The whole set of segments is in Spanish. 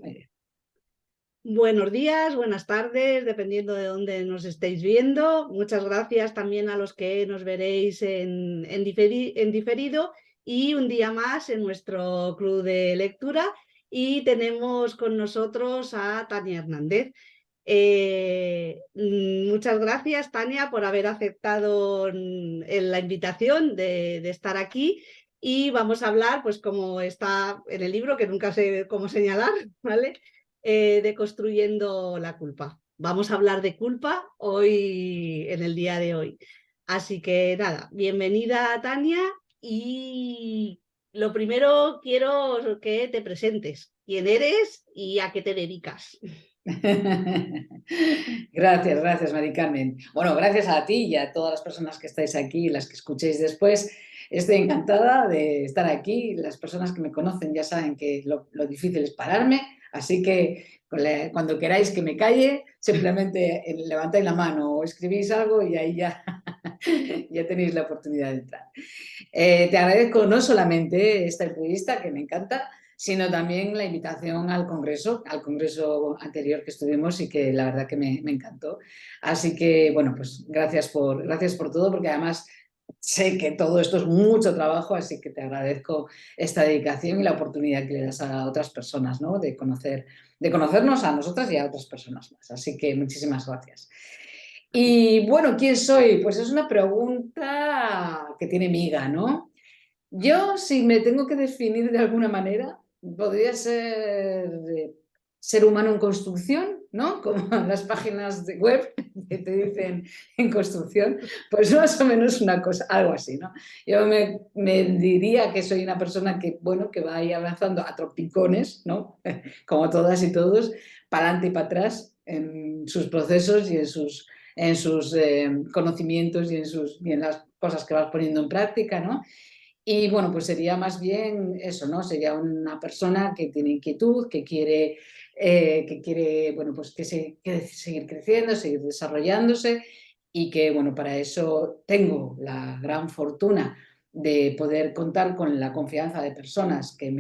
Muy bien. Buenos días, buenas tardes, dependiendo de dónde nos estéis viendo. Muchas gracias también a los que nos veréis en diferido y un día más en nuestro club de lectura. Y tenemos con nosotros a Tania Hernández. Muchas gracias, Tania, por haber aceptado la invitación de estar aquí. Y vamos a hablar, pues como está en el libro, que nunca sé cómo señalar, ¿vale? De construyendo la culpa. Vamos a hablar de culpa hoy, en el día de hoy. Así que nada, bienvenida Tania y lo primero quiero que te presentes. ¿Quién eres y a qué te dedicas? Gracias, Mari Carmen. Bueno, gracias a ti y a todas las personas que estáis aquí y las que escuchéis después. Estoy encantada de estar aquí. Las personas que me conocen ya saben que lo difícil es pararme, así que cuando queráis que me calle, simplemente levantáis la mano o escribís algo y ahí ya, ya tenéis la oportunidad de entrar. Te agradezco no solamente esta entrevista, que me encanta, sino también la invitación al congreso anterior que estuvimos y que la verdad que me encantó. Así que, bueno, pues gracias por todo, porque además sé que todo esto es mucho trabajo, así que te agradezco esta dedicación y la oportunidad que le das a otras personas, ¿no? De conocernos a nosotras y a otras personas más. Así que muchísimas gracias. Y bueno, ¿quién soy? Pues es una pregunta que tiene miga, ¿no? Yo, si me tengo que definir de alguna manera, podría ser ser humano en construcción, ¿no? Como las páginas de web que te dicen en construcción, pues más o menos una cosa, algo así, ¿no? Yo me diría que soy una persona que, bueno, que va ahí avanzando a trompicones, ¿no? Como todas y todos, para adelante y para atrás en sus procesos y en sus conocimientos y en las cosas que vas poniendo en práctica, ¿no? Y bueno, pues sería más bien eso, ¿no? Sería una persona que tiene inquietud, que quiere bueno, pues quiere seguir creciendo, seguir desarrollándose y que, bueno, para eso tengo la gran fortuna de poder contar con la confianza de personas que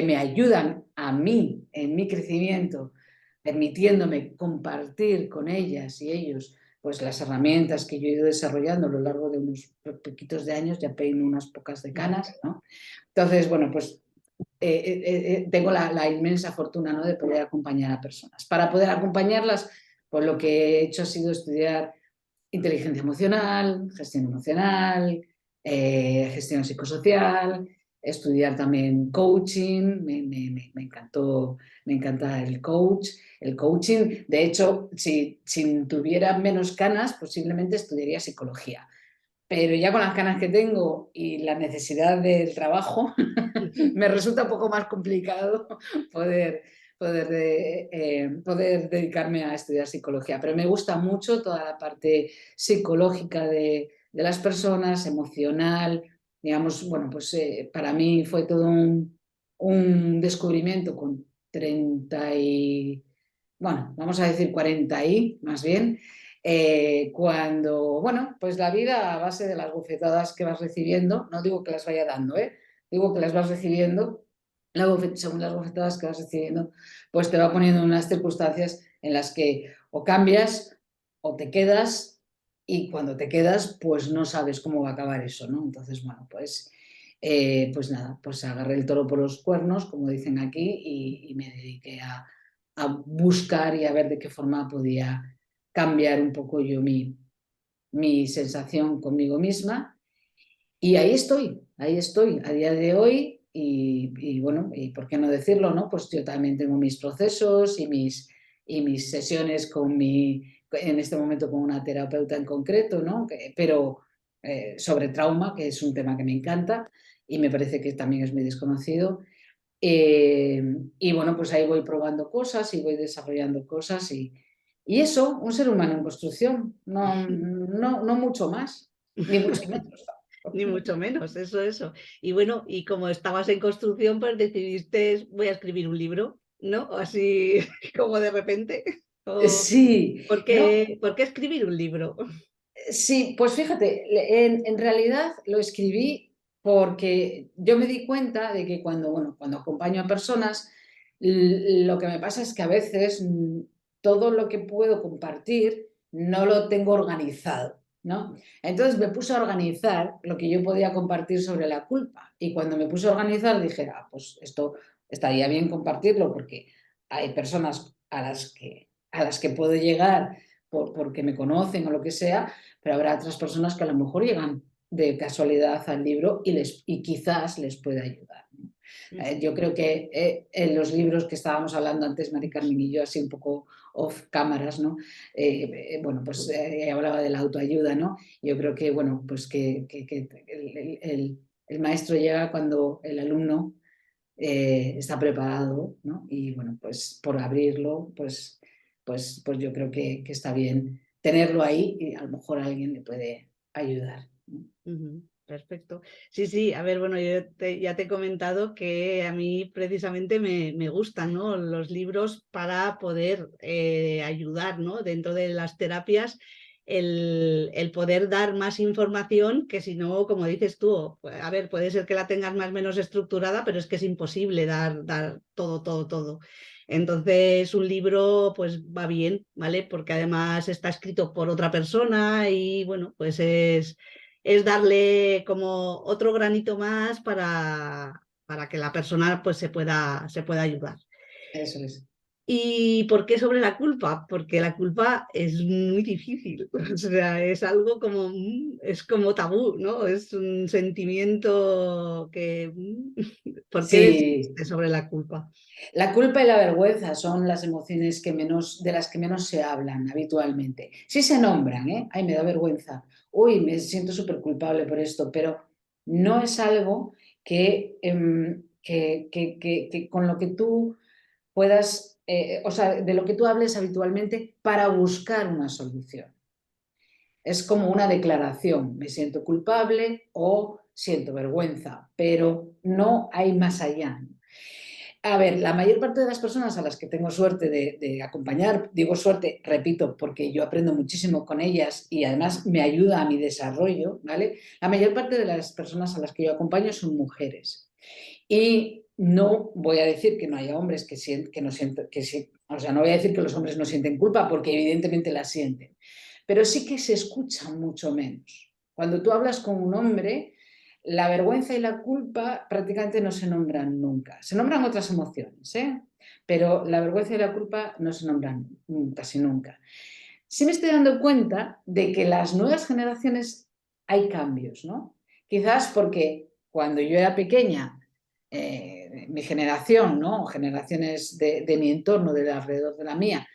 me ayudan a mí en mi crecimiento, permitiéndome compartir con ellas y ellos pues las herramientas que yo he ido desarrollando a lo largo de unos poquitos de años, ya peino unas pocas de canas, ¿no? Entonces, bueno, pues tengo la inmensa fortuna, ¿no? De poder acompañar a personas. Para poder acompañarlas, pues lo que he hecho ha sido estudiar inteligencia emocional, gestión psicosocial, estudiar también coaching, me encanta el coaching. De hecho, si tuviera menos canas, posiblemente estudiaría psicología. Pero ya con las canas que tengo y la necesidad del trabajo, me resulta un poco más complicado poder, poder dedicarme a estudiar psicología. Pero me gusta mucho toda la parte psicológica de las personas, emocional. Digamos, bueno, pues para mí fue todo un descubrimiento con 30 y, bueno, vamos a decir 40 y más bien, cuando, bueno, pues la vida a base de las bofetadas que vas recibiendo, no digo que las vaya dando, digo que las vas recibiendo, según las bofetadas que vas recibiendo, pues te va poniendo en unas circunstancias en las que o cambias o te quedas y cuando te quedas pues no sabes cómo va a acabar eso, ¿no? Entonces, bueno, pues nada, pues agarré el toro por los cuernos, como dicen aquí, y me dediqué a buscar y a ver de qué forma podía cambiar un poco yo mi sensación conmigo misma. Y ahí estoy, a día de hoy. Y bueno, y por qué no decirlo, ¿no? Pues yo también tengo mis procesos y mis sesiones en este momento con una terapeuta en concreto, ¿no? Pero sobre trauma, que es un tema que me encanta y me parece que también es muy desconocido. Eh, y bueno, pues ahí voy probando cosas y voy desarrollando cosas y eso, un ser humano en construcción, no mucho más, ni mucho menos. Ni mucho menos, eso. Y bueno, y como estabas en construcción, pues decidiste, voy a escribir un libro, ¿no? Así como de repente. ¿O Sí, no, por qué escribir un libro? sí, pues fíjate, en realidad lo escribí porque yo me di cuenta de que cuando, bueno, cuando acompaño a personas, Lo que me pasa es que a veces todo lo que puedo compartir no lo tengo organizado, ¿no? Entonces me puse a organizar lo que yo podía compartir sobre la culpa. Y cuando me puse a organizar dije, pues esto estaría bien compartirlo porque hay personas a las que puedo llegar porque me conocen o lo que sea, pero habrá otras personas que a lo mejor llegan de casualidad al libro y quizás les pueda ayudar, ¿no? Yo creo que en los libros que estábamos hablando antes, Mari Carmen y yo, así un poco off cámaras, ¿no? Bueno, pues hablaba de la autoayuda, ¿no? Yo creo que, bueno, pues que el maestro llega cuando el alumno está preparado, ¿no? Y bueno, pues por abrirlo, pues yo creo que está bien tenerlo ahí y a lo mejor a alguien le puede ayudar, ¿no? Perfecto. Sí, sí, a ver, bueno, yo ya te he comentado que a mí precisamente me gustan, ¿no?, los libros para poder ayudar, ¿no?, dentro de las terapias, el poder dar más información que si no, como dices tú, a ver, puede ser que la tengas más o menos estructurada, pero es que es imposible dar todo, todo, todo. Entonces, un libro pues va bien, ¿vale? Porque además está escrito por otra persona y bueno, pues es darle como otro granito más para que la persona pues se pueda ayudar. Eso es. ¿Y por qué sobre la culpa? Porque la culpa es muy difícil, o sea, es algo como, es como tabú, ¿no? Es un sentimiento que... ¿Por qué Sí, decidiste sobre la culpa? la culpa y la vergüenza son las emociones de las que menos se hablan habitualmente. Sí se nombran, ¿eh? Ay, me da vergüenza. Uy, me siento súper culpable por esto, pero no es algo que con lo que tú puedas, o sea, de lo que tú hables habitualmente para buscar una solución. Es como una declaración, me siento culpable o siento vergüenza, pero no hay más allá. A ver, la mayor parte de las personas a las que tengo suerte de acompañar, digo suerte, repito, porque yo aprendo muchísimo con ellas y además me ayuda a mi desarrollo, ¿vale? La mayor parte de las personas a las que yo acompaño son mujeres. Y no voy a decir que no haya hombres que no sienten, que sí, o sea, no voy a decir que los hombres no sienten culpa, porque evidentemente la sienten, pero sí que se escuchan mucho menos. Cuando tú hablas con un hombre, la vergüenza y la culpa prácticamente no se nombran nunca. Se nombran otras emociones, ¿eh? Pero la vergüenza y la culpa no se nombran casi nunca. Sí me estoy dando cuenta de que las nuevas generaciones hay cambios, ¿no? Quizás porque cuando yo era pequeña, mi generación, ¿no? O generaciones de mi entorno, de alrededor de la mía,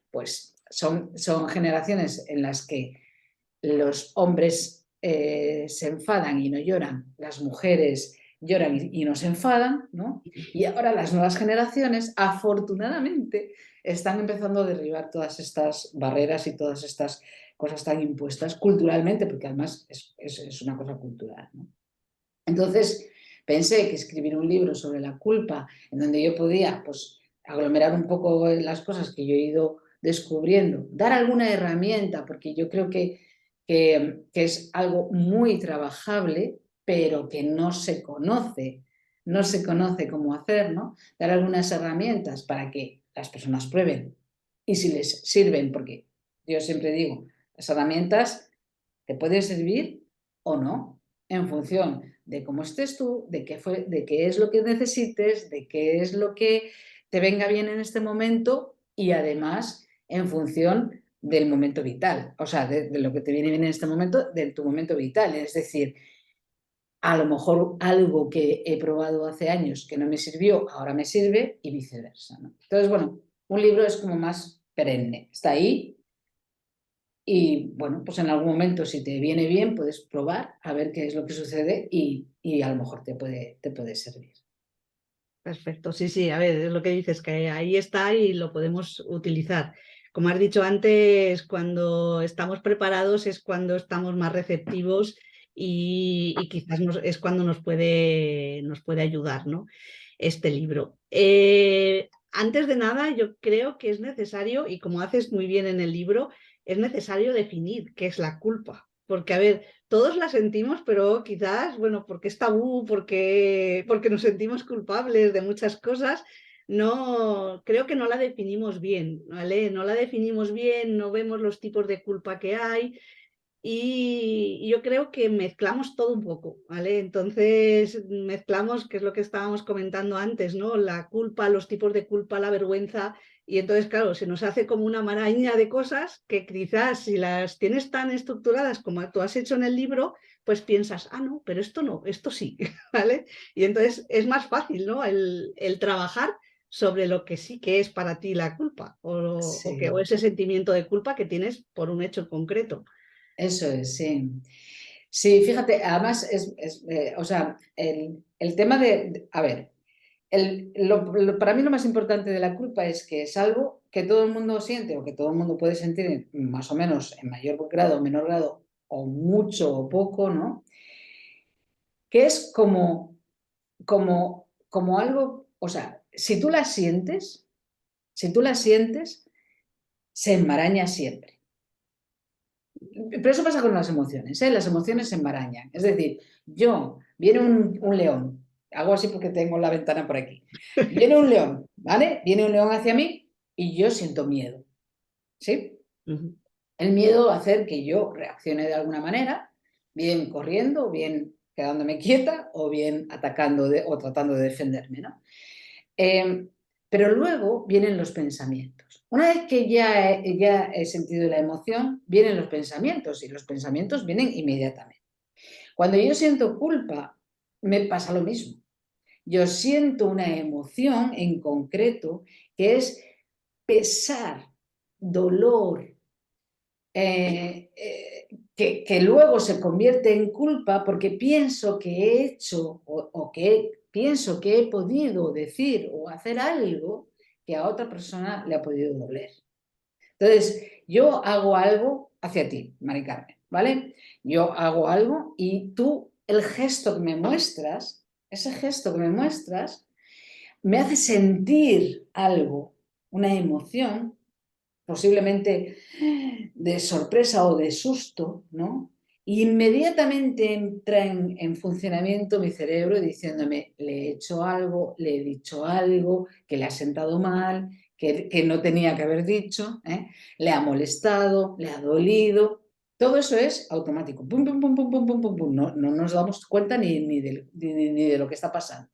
pues son generaciones en las que los hombres se enfadan y no lloran, las mujeres lloran y no se enfadan, ¿no? Y ahora las nuevas generaciones, afortunadamente, están empezando a derribar todas estas barreras y todas estas cosas tan impuestas culturalmente, porque además es una cosa cultural, ¿no? Entonces, pensé que escribir un libro sobre la culpa, en donde yo podía, pues, aglomerar un poco las cosas que yo he ido descubriendo, dar alguna herramienta, porque yo creo que es algo muy trabajable, pero que no se conoce cómo hacer, ¿no? Dar algunas herramientas para que las personas prueben y si les sirven, porque yo siempre digo, las herramientas te pueden servir o no, en función de cómo estés tú, de qué es lo que necesites, de qué es lo que te venga bien en este momento y además en función del momento vital, o sea, de lo que te viene bien en este momento, de tu momento vital. Es decir, a lo mejor algo que he probado hace años que no me sirvió, ahora me sirve y viceversa, ¿no? Entonces, bueno, un libro es como más perenne, está ahí y bueno, pues en algún momento si te viene bien puedes probar a ver qué es lo que sucede y a lo mejor te puede servir. Perfecto, sí, sí, a ver, es lo que dices, que ahí está y lo podemos utilizar. Como has dicho antes, cuando estamos preparados es cuando estamos más receptivos y quizás es cuando nos puede ayudar, ¿no?, este libro. Antes de nada, yo creo que es necesario, y como haces muy bien en el libro, es necesario definir qué es la culpa. Porque, a ver, todos la sentimos, pero quizás, bueno, porque es tabú, porque nos sentimos culpables de muchas cosas, creo que no la definimos bien, ¿vale? No la definimos bien, no vemos los tipos de culpa que hay. Y yo creo que mezclamos todo un poco, ¿vale? Entonces mezclamos, que es lo que estábamos comentando antes, ¿no? La culpa, los tipos de culpa, la vergüenza. Y entonces, claro, se nos hace como una maraña de cosas que quizás si las tienes tan estructuradas como tú has hecho en el libro, pues piensas, ah, no, pero esto no, esto sí, ¿vale? Y entonces es más fácil, ¿no? El trabajar sobre lo que sí que es para ti la culpa o Sí, ese sentimiento de culpa que tienes por un hecho concreto. eso es, sí. Sí, fíjate, además o sea, el tema a ver, para mí lo más importante de la culpa es que es algo que todo el mundo siente o que todo el mundo puede sentir más o menos en mayor grado o menor grado o mucho o poco, ¿no? Que es como algo, o sea, si tú la sientes, se enmaraña siempre. Pero eso pasa con las emociones, ¿eh? Las emociones se enmarañan. Es decir, viene un león, hago así porque tengo la ventana por aquí. Viene un león, ¿vale? Viene un león hacia mí y yo siento miedo, ¿sí? Ujú. El miedo va a hacer que yo reaccione de alguna manera, bien corriendo, bien quedándome quieta o bien atacando o tratando de defenderme, ¿no? Eh, pero luego vienen los pensamientos. Una vez que ya he sentido la emoción, vienen los pensamientos y los pensamientos vienen inmediatamente. Cuando yo siento culpa, me pasa lo mismo. Yo siento una emoción en concreto que es pesar, dolor, que luego se convierte en culpa porque pienso que he hecho o que pienso que he podido decir o hacer algo que a otra persona le ha podido doler. Entonces, yo hago algo hacia ti, Mari Carmen, ¿vale? Yo hago algo y tú, el gesto que me muestras, ese gesto que me muestras, me hace sentir algo, una emoción posiblemente de sorpresa o de susto, ¿no? Inmediatamente entra en funcionamiento mi cerebro diciéndome, le he hecho algo, le he dicho algo, que le ha sentado mal, que no tenía que haber dicho, ¿eh? Le ha molestado, le ha dolido. Todo eso es automático. Pum, pum, pum, pum, pum, pum, pum, pum. No, no nos damos cuenta ni de lo que está pasando,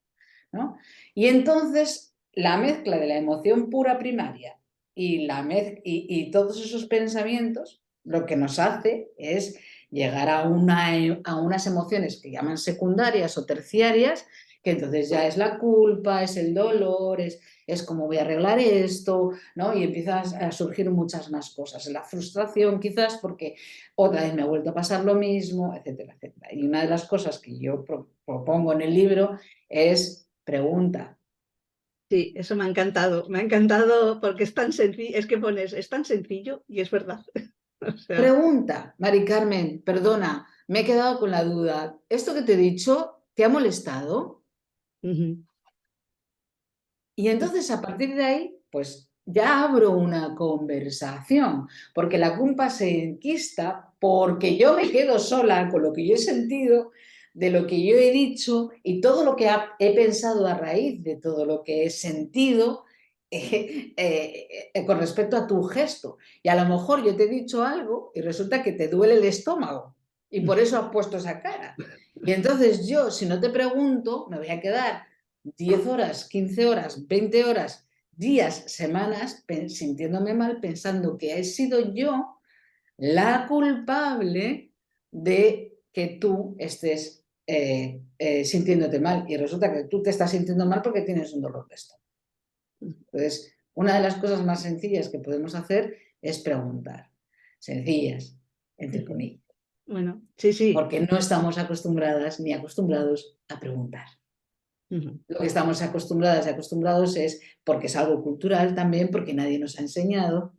¿no? Y entonces la mezcla de la emoción pura primaria y todos esos pensamientos lo que nos hace es llegar a unas emociones que llaman secundarias o terciarias, que entonces ya es la culpa, es el dolor, es cómo voy a arreglar esto, ¿no? Y empiezan a surgir muchas más cosas. La frustración quizás porque otra vez me ha vuelto a pasar lo mismo, etcétera, etcétera. Y una de las cosas que yo propongo en el libro es pregunta. Sí, eso me ha encantado porque es tan sencillo, es que pones, es tan sencillo y es verdad. O sea, Pregunta, Mari Carmen, perdona, me he quedado con la duda. ¿Esto que te he dicho te ha molestado? ujú. Y entonces a partir de ahí, pues ya abro una conversación, porque la culpa se enquista porque yo me quedo sola con lo que yo he sentido, de lo que yo he dicho y todo lo que he pensado a raíz de todo lo que he sentido con respecto a tu gesto. Y a lo mejor yo te he dicho algo y resulta que te duele el estómago y por eso has puesto esa cara. Y entonces yo, si no te pregunto, me voy a quedar 10 horas, 15 horas, 20 horas, días, semanas sintiéndome mal pensando que he sido yo la culpable de que tú estés sintiéndote mal y resulta que tú te estás sintiendo mal porque tienes un dolor de estómago. Entonces, una de las cosas más sencillas que podemos hacer es preguntar, sencillas, entre comillas, Bueno, sí, sí. porque no estamos acostumbradas ni acostumbrados a preguntar. Ujú. Lo que estamos acostumbradas y acostumbrados es, porque es algo cultural también, porque nadie nos ha enseñado,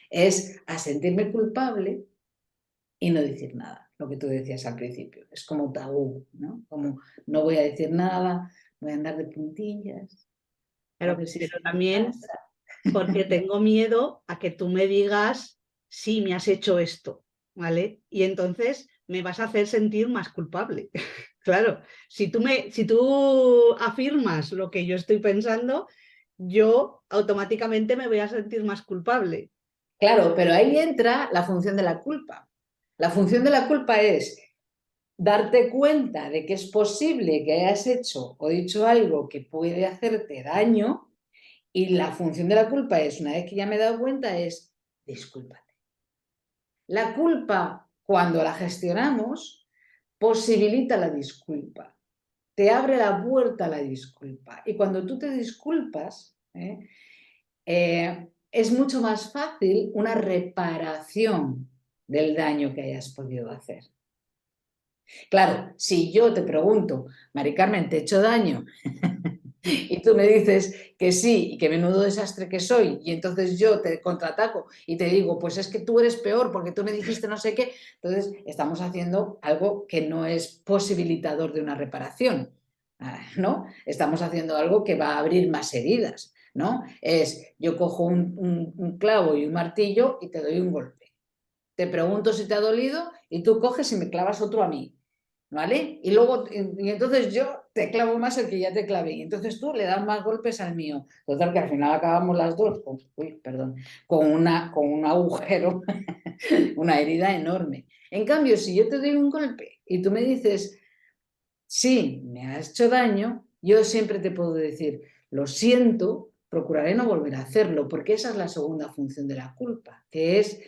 es a sentirme culpable y no decir nada, lo que tú decías al principio. Es como tabú, ¿no? Como no voy a decir nada, voy a andar de puntillas, a Pero, ver si pero se me también pasa. porque tengo miedo a que tú me digas, sí, me has hecho esto, ¿vale? Y entonces me vas a hacer sentir más culpable. Claro, si tú afirmas lo que yo estoy pensando, yo automáticamente me voy a sentir más culpable. Claro, pero ahí entra la función de la culpa. La función de la culpa es darte cuenta de que es posible que hayas hecho o dicho algo que puede hacerte daño, y la función de la culpa es, una vez que ya me he dado cuenta, es discúlpate. La culpa, cuando la gestionamos, posibilita la disculpa, te abre la puerta a la disculpa. Y cuando tú te disculpas, es mucho más fácil una reparación del daño que hayas podido hacer. Claro, si yo te pregunto, Mari Carmen, ¿te he hecho daño? Y tú me dices que sí y que menudo desastre que soy, y entonces yo te contraataco y te digo, pues es que tú eres peor porque tú me dijiste no sé qué, entonces estamos haciendo algo que no es posibilitador de una reparación, ¿no? Estamos haciendo algo que va a abrir más heridas, ¿no? Es, yo cojo un clavo y un martillo y te doy un golpe. Te pregunto si te ha dolido y tú coges y me clavas otro a mí. ¿Vale? Y luego, y entonces yo te clavo más el que ya te clavé, y entonces tú le das más golpes al mío. Total, que al final acabamos las dos con, perdón, con un agujero, una herida enorme. En cambio, si yo te doy un golpe y tú me dices, sí, me has hecho daño, yo siempre te puedo decir, lo siento, procuraré no volver a hacerlo, porque esa es la segunda función de la culpa, que es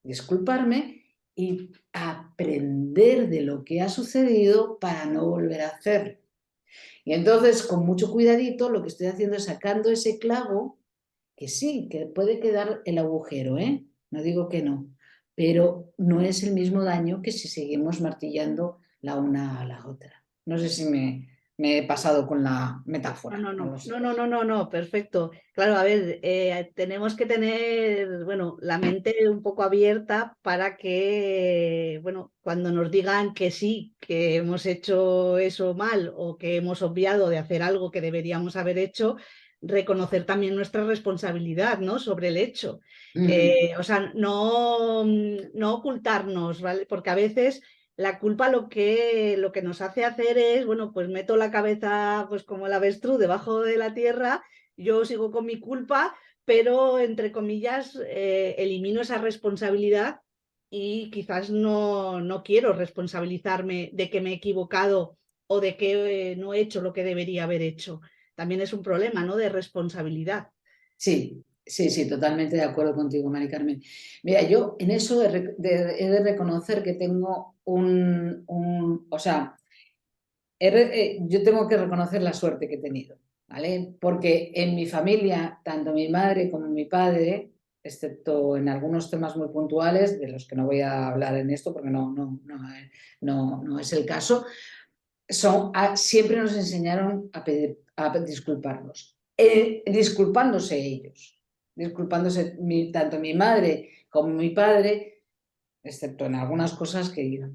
disculparme y aprender de lo que ha sucedido para no volver a hacerlo. Y entonces, con mucho cuidadito, lo que estoy haciendo es sacando ese clavo, que sí, que puede quedar el agujero, ¿eh? No digo que no, pero no es el mismo daño que si seguimos martillando la una a la otra. No sé si me he pasado con la No, metáfora, no, no lo no, sé. no, no, no, no, no, perfecto. Claro, a ver, tenemos que tener, bueno, la mente un poco abierta para que, bueno, cuando nos digan que sí, que hemos hecho eso mal o que hemos obviado de hacer algo que deberíamos haber hecho, reconocer también nuestra responsabilidad, ¿no? Sobre el hecho. O sea, no, no ocultarnos, ¿vale? Porque a veces la culpa lo que nos hace hacer es, bueno, pues meto la cabeza, pues como el avestruz, debajo de la tierra, yo sigo con mi culpa, pero entre comillas elimino esa responsabilidad y quizás no quiero responsabilizarme de que me he equivocado o de que no he hecho lo que debería haber hecho. También es un problema, ¿no? De responsabilidad. Sí, sí, sí, totalmente de acuerdo contigo, Mari Carmen. Mira, yo en eso he de reconocer que tengo o sea, yo tengo que reconocer la suerte que he tenido, ¿vale? Porque en mi familia, tanto mi madre como mi padre, excepto en algunos temas muy puntuales, de los que no voy a hablar en esto porque no es el caso, siempre nos enseñaron a disculparnos, disculpándose ellos, disculpándose tanto mi madre como mi padre, excepto en algunas cosas que,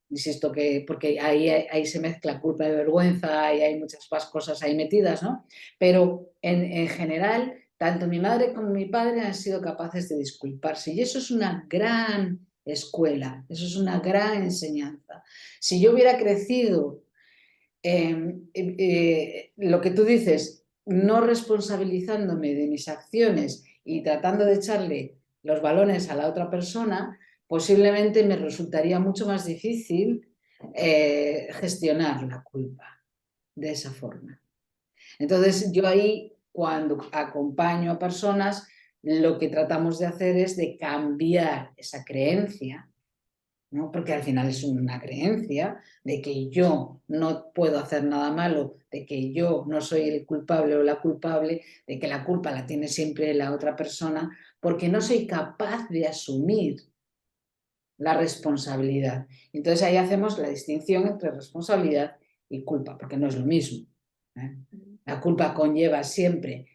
insisto, que porque ahí se mezcla culpa y vergüenza y hay muchas más cosas ahí metidas, ¿no? Pero en general, tanto mi madre como mi padre han sido capaces de disculparse, y eso es una gran escuela, eso es una gran enseñanza. Si yo hubiera crecido lo que tú dices, no responsabilizándome de mis acciones y tratando de echarle los balones a la otra persona, posiblemente me resultaría mucho más difícil gestionar la culpa de esa forma. Entonces, yo ahí, cuando acompaño a personas, lo que tratamos de hacer es de cambiar esa creencia, ¿no? Porque al final es una creencia de que yo no puedo hacer nada malo, de que yo no soy el culpable o la culpable, de que la culpa la tiene siempre la otra persona, porque no soy capaz de asumir la responsabilidad. Entonces ahí hacemos la distinción entre responsabilidad y culpa, porque no es lo mismo, ¿eh? La culpa conlleva siempre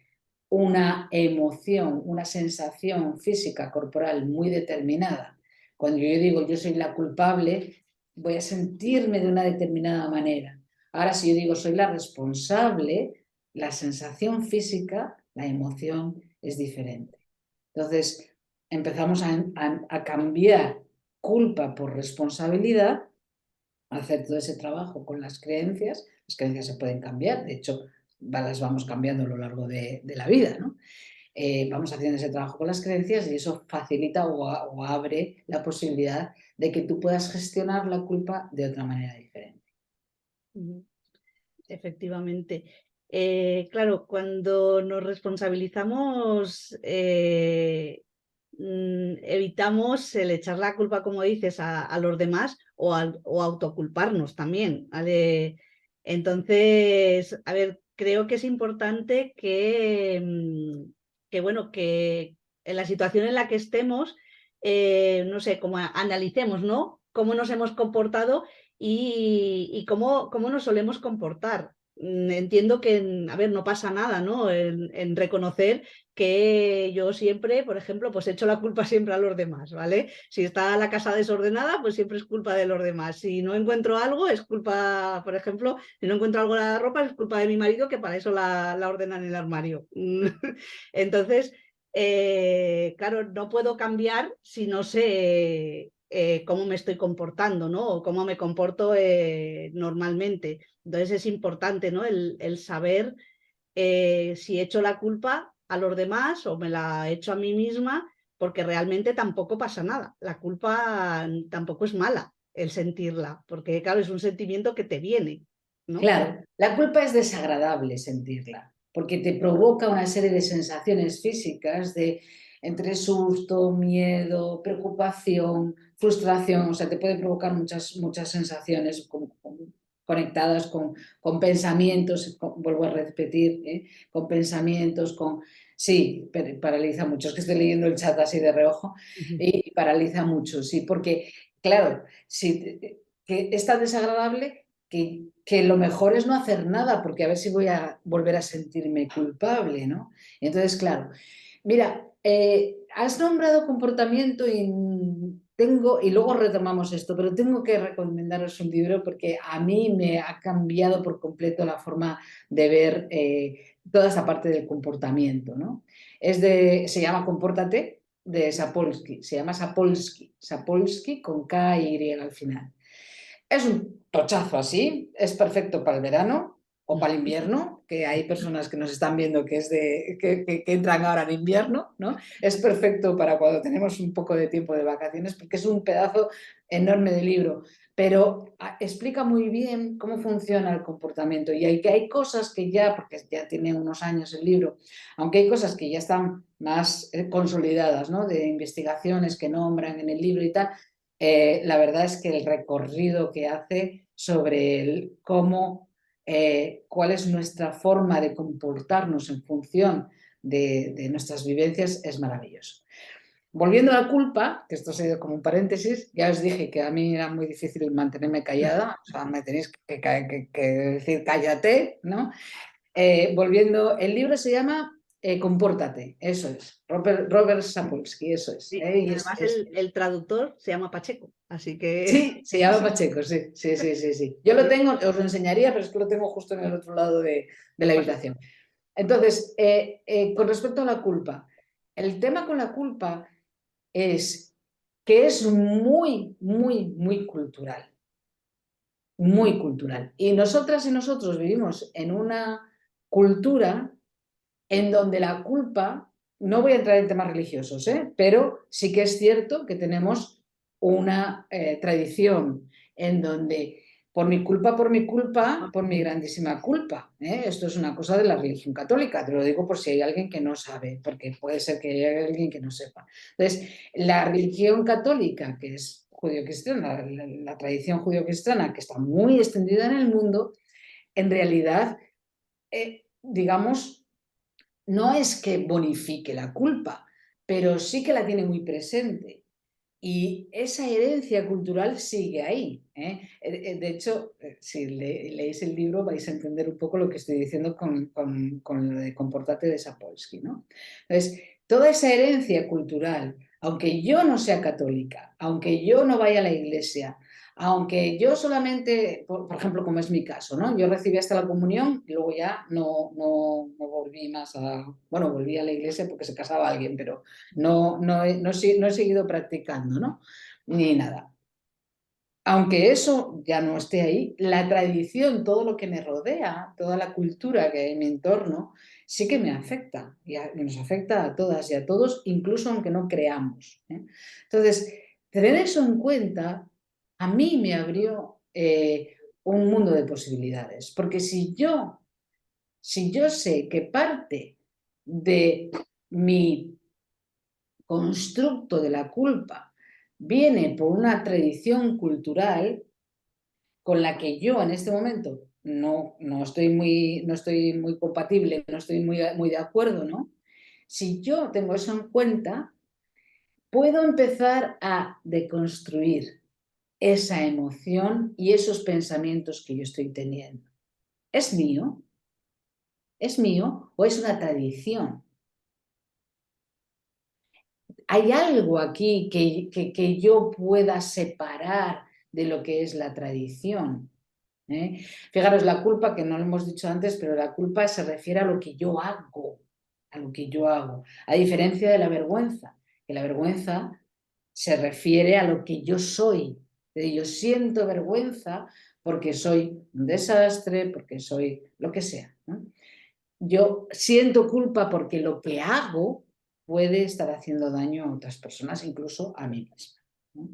una emoción, una sensación física, corporal muy determinada. Cuando yo digo yo soy la culpable, voy a sentirme de una determinada manera. Ahora, si yo digo soy la responsable, la sensación física, la emoción es diferente. Entonces, empezamos a cambiar culpa por responsabilidad, a hacer todo ese trabajo con las creencias. Las creencias se pueden cambiar, de hecho, las vamos cambiando a lo largo de la vida, ¿no? Vamos haciendo ese trabajo con las creencias y eso facilita o abre la posibilidad de que tú puedas gestionar la culpa de otra manera diferente. Efectivamente. Claro, cuando nos responsabilizamos, evitamos el echar la culpa, como dices, a los demás o autoculparnos también, ¿vale? Entonces, a ver, creo que es importante que bueno, que en la situación en la que estemos, no sé, como analicemos, ¿no? Cómo nos hemos comportado y cómo nos solemos comportar. Entiendo que, a ver, no pasa nada, ¿no? En reconocer que yo siempre, por ejemplo, pues echo la culpa siempre a los demás, ¿vale? Si está la casa desordenada, pues siempre es culpa de los demás. Si no encuentro algo, es culpa, por ejemplo, si no encuentro algo en la ropa, es culpa de mi marido, que para eso la ordena en el armario. Entonces, claro, no puedo cambiar si no sé cómo me estoy comportando, ¿no? O cómo me comporto normalmente. Entonces es importante, ¿no? El saber si echo la culpa a los demás o me la echo a mí misma, porque realmente tampoco pasa nada. La culpa tampoco es mala el sentirla, porque claro, es un sentimiento que te viene, ¿no? Claro, la culpa es desagradable sentirla, porque te provoca una serie de sensaciones físicas de entre susto, miedo, preocupación, frustración, o sea, te puede provocar muchas sensaciones conectadas con pensamientos, vuelvo a repetir, con pensamientos, Sí, paraliza mucho, es que estoy leyendo el chat así de reojo, y paraliza mucho, sí, porque, claro, que es tan desagradable que lo mejor es no hacer nada, porque a ver si voy a volver a sentirme culpable, ¿no? Entonces, claro, mira, has nombrado comportamiento y luego retomamos esto, pero tengo que recomendaros un libro porque a mí me ha cambiado por completo la forma de ver toda esa parte del comportamiento, ¿no? Se llama Compórtate, de Sapolsky, se llama Sapolsky con K y Y al final. Es un tochazo así, es perfecto para el verano o para el invierno, que hay personas que nos están viendo que entran ahora en invierno, ¿no? Es perfecto para cuando tenemos un poco de tiempo de vacaciones, porque es un pedazo enorme de libro, pero explica muy bien cómo funciona el comportamiento y hay cosas que ya, porque ya tiene unos años el libro, aunque hay cosas que ya están más consolidadas, ¿no? De investigaciones que nombran en el libro y tal, la verdad es que el recorrido que hace sobre cuál es nuestra forma de comportarnos en función de nuestras vivencias es maravilloso. Volviendo a la culpa, que esto ha sido como un paréntesis, ya os dije que a mí era muy difícil mantenerme callada, o sea, me tenéis que decir cállate, ¿no? Volviendo, el libro se llama Compórtate, eso es, Robert Sapolsky, eso es. Sí, Y además el traductor se llama Pacheco, así que Sí, se llama Pacheco, sí, sí, sí, sí, sí. Yo lo tengo, os lo enseñaría, pero es que lo tengo justo en el otro lado de la habitación. Entonces, con respecto a la culpa, el tema con la culpa es que es muy, muy, muy cultural, muy cultural. Y nosotras y nosotros vivimos en una cultura en donde la culpa, no voy a entrar en temas religiosos, pero sí que es cierto que tenemos una tradición en donde por mi culpa, por mi grandísima culpa. Esto es una cosa de la religión católica, te lo digo por si hay alguien que no sabe, porque puede ser que haya alguien que no sepa. Entonces, la religión católica, que es judio-cristiana, la tradición judio-cristiana, que está muy extendida en el mundo, en realidad, digamos, no es que bonifique la culpa, pero sí que la tiene muy presente. Y esa herencia cultural sigue ahí. De hecho, si leéis el libro vais a entender un poco lo que estoy diciendo con lo de Comportate de Sapolsky, ¿no? Entonces, toda esa herencia cultural, aunque yo no sea católica, aunque yo no vaya a la iglesia, aunque yo solamente, por ejemplo, como es mi caso, ¿no? Yo recibí hasta la comunión y luego ya no volví más bueno, volví a la iglesia porque se casaba alguien, pero no he seguido practicando, ¿no? Ni nada. aunque eso ya no esté ahí, la tradición, todo lo que me rodea, toda la cultura que hay en mi entorno, sí que me afecta y nos afecta a todas y a todos, incluso aunque no creamos, ¿eh? Entonces, tener eso en cuenta a mí me abrió un mundo de posibilidades, porque si yo sé que parte de mi constructo de la culpa viene por una tradición cultural con la que yo en este momento no estoy muy compatible, no estoy muy de acuerdo, ¿no? Si yo tengo eso en cuenta, puedo empezar a deconstruir esa emoción y esos pensamientos que yo estoy teniendo. ¿Es mío? ¿Es mío o es una tradición? ¿Hay algo aquí que yo pueda separar de lo que es la tradición? ¿Eh? Fijaros, la culpa, que no lo hemos dicho antes, pero la culpa se refiere a lo que yo hago, a lo que yo hago, a diferencia de la vergüenza, que la vergüenza se refiere a lo que yo soy. Yo siento vergüenza porque soy un desastre, porque soy lo que sea, ¿no? Yo siento culpa porque lo que hago puede estar haciendo daño a otras personas, incluso a mí misma, ¿no?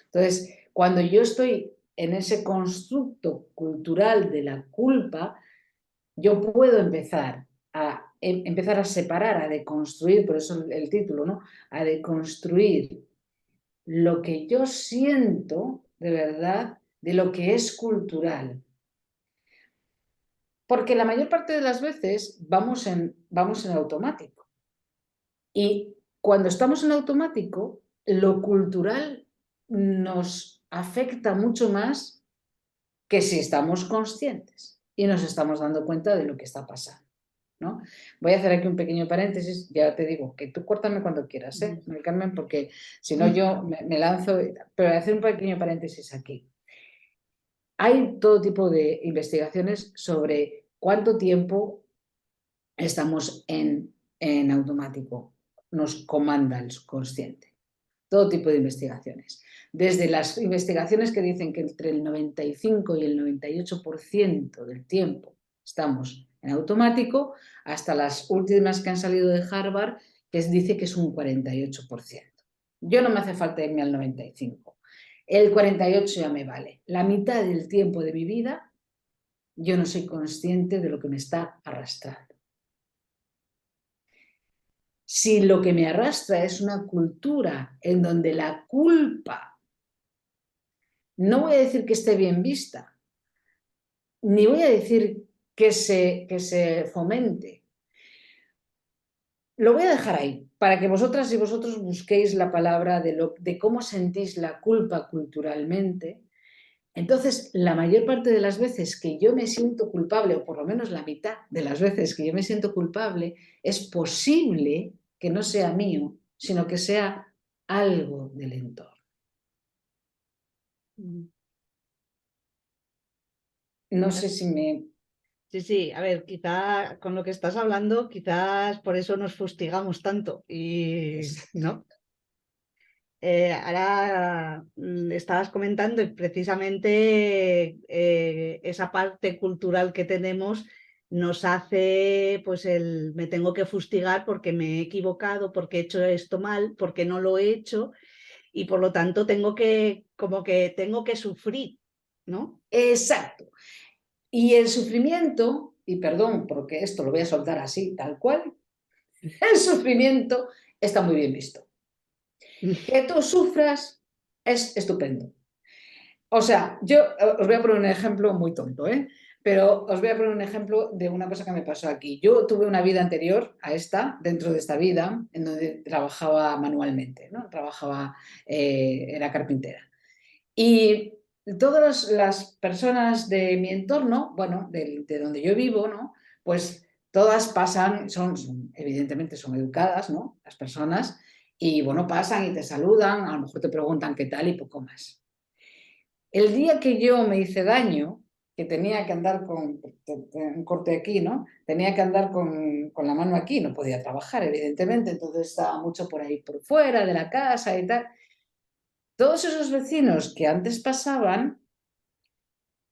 Entonces, cuando yo estoy en ese constructo cultural de la culpa, yo puedo empezar a separar, a deconstruir, por eso el título, ¿no? A deconstruir lo que yo siento de verdad de lo que es cultural. Porque la mayor parte de las veces vamos en automático. Y cuando estamos en automático, lo cultural nos afecta mucho más que si estamos conscientes y nos estamos dando cuenta de lo que está pasando, ¿no? Voy a hacer aquí un pequeño paréntesis, ya te digo, que tú córtame cuando quieras, Mari Carmen, porque si no yo me lanzo, pero voy a hacer un pequeño paréntesis aquí. Hay todo tipo de investigaciones sobre cuánto tiempo estamos en automático, nos comanda el subconsciente. Todo tipo de investigaciones. Desde las investigaciones que dicen que entre el 95 y el 98% del tiempo estamos en automático, hasta las últimas que han salido de Harvard, que dice que es un 48%. Yo no me hace falta irme al 95. El 48 ya me vale. La mitad del tiempo de mi vida yo no soy consciente de lo que me está arrastrando. Si lo que me arrastra es una cultura en donde la culpa, no voy a decir que esté bien vista, ni voy a decir que se fomente, lo voy a dejar ahí, para que vosotras y vosotros busquéis la palabra de cómo sentís la culpa culturalmente. Entonces, la mayor parte de las veces que yo me siento culpable, o por lo menos la mitad de las veces que yo me siento culpable, es posible que no sea mío, sino que sea algo del entorno. No sé si me... Sí, sí, a ver, quizá con lo que estás hablando, quizás por eso nos fustigamos tanto y, ¿no? Ahora estabas comentando y precisamente esa parte cultural que tenemos nos hace, pues me tengo que fustigar porque me he equivocado, porque he hecho esto mal, porque no lo he hecho y por lo tanto como que tengo que sufrir, ¿no? Exacto. Y el sufrimiento, y perdón porque esto lo voy a soltar así, tal cual, el sufrimiento está muy bien visto. Que tú sufras es estupendo. O sea, yo os voy a poner un ejemplo muy tonto, ¿eh? Pero os voy a poner un ejemplo de una cosa que me pasó aquí. Yo tuve una vida anterior a esta, dentro de esta vida, en donde trabajaba manualmente, ¿no? Era carpintera. Y todas las personas de mi entorno, bueno, de donde yo vivo, ¿no? Pues todas pasan, evidentemente son educadas, ¿no? Las personas, y bueno, pasan y te saludan, a lo mejor te preguntan qué tal y poco más. El día que yo me hice daño, que tenía que andar con un corte aquí, ¿no? Tenía que andar con la mano aquí, no podía trabajar, evidentemente, entonces estaba mucho por ahí por fuera de la casa y tal. todos esos vecinos que antes pasaban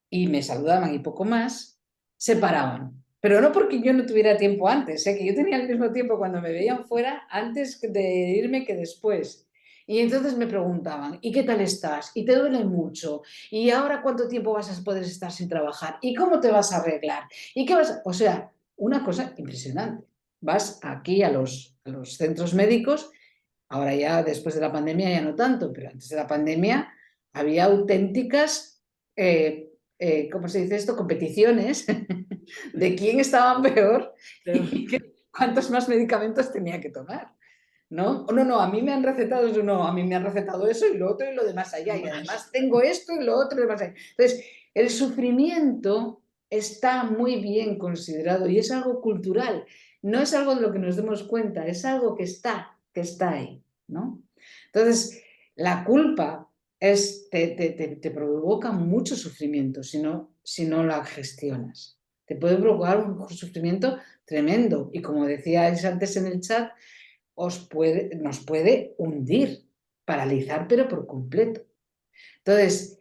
y me saludaban y poco más, se paraban. Pero no porque yo no tuviera tiempo antes, que yo tenía el mismo tiempo cuando me veían fuera antes de irme que después. Y entonces me preguntaban, ¿y qué tal estás? ¿Y te duele mucho? ¿Y ahora cuánto tiempo vas a poder estar sin trabajar? ¿Y cómo te vas a arreglar? ¿Y qué vas a...? O sea, una cosa impresionante. Vas aquí a los centros médicos, ahora ya después de la pandemia ya no tanto, pero antes de la pandemia había auténticas, ¿cómo se dice esto? Competiciones de quién estaba peor y cuántos más medicamentos tenía que tomar. ¿No? No, no, a mí me han recetado eso, no, a mí me han recetado eso y lo otro y lo de más allá. Y además tengo esto y lo otro y lo de más allá. Entonces, el sufrimiento está muy bien considerado y es algo cultural. No es algo de lo que nos demos cuenta, es algo que está ahí, ¿no? Entonces, la culpa te provoca mucho sufrimiento si no la gestionas. Te puede provocar un sufrimiento tremendo. Y como decíais antes en el chat, nos puede hundir, paralizar, pero por completo. Entonces,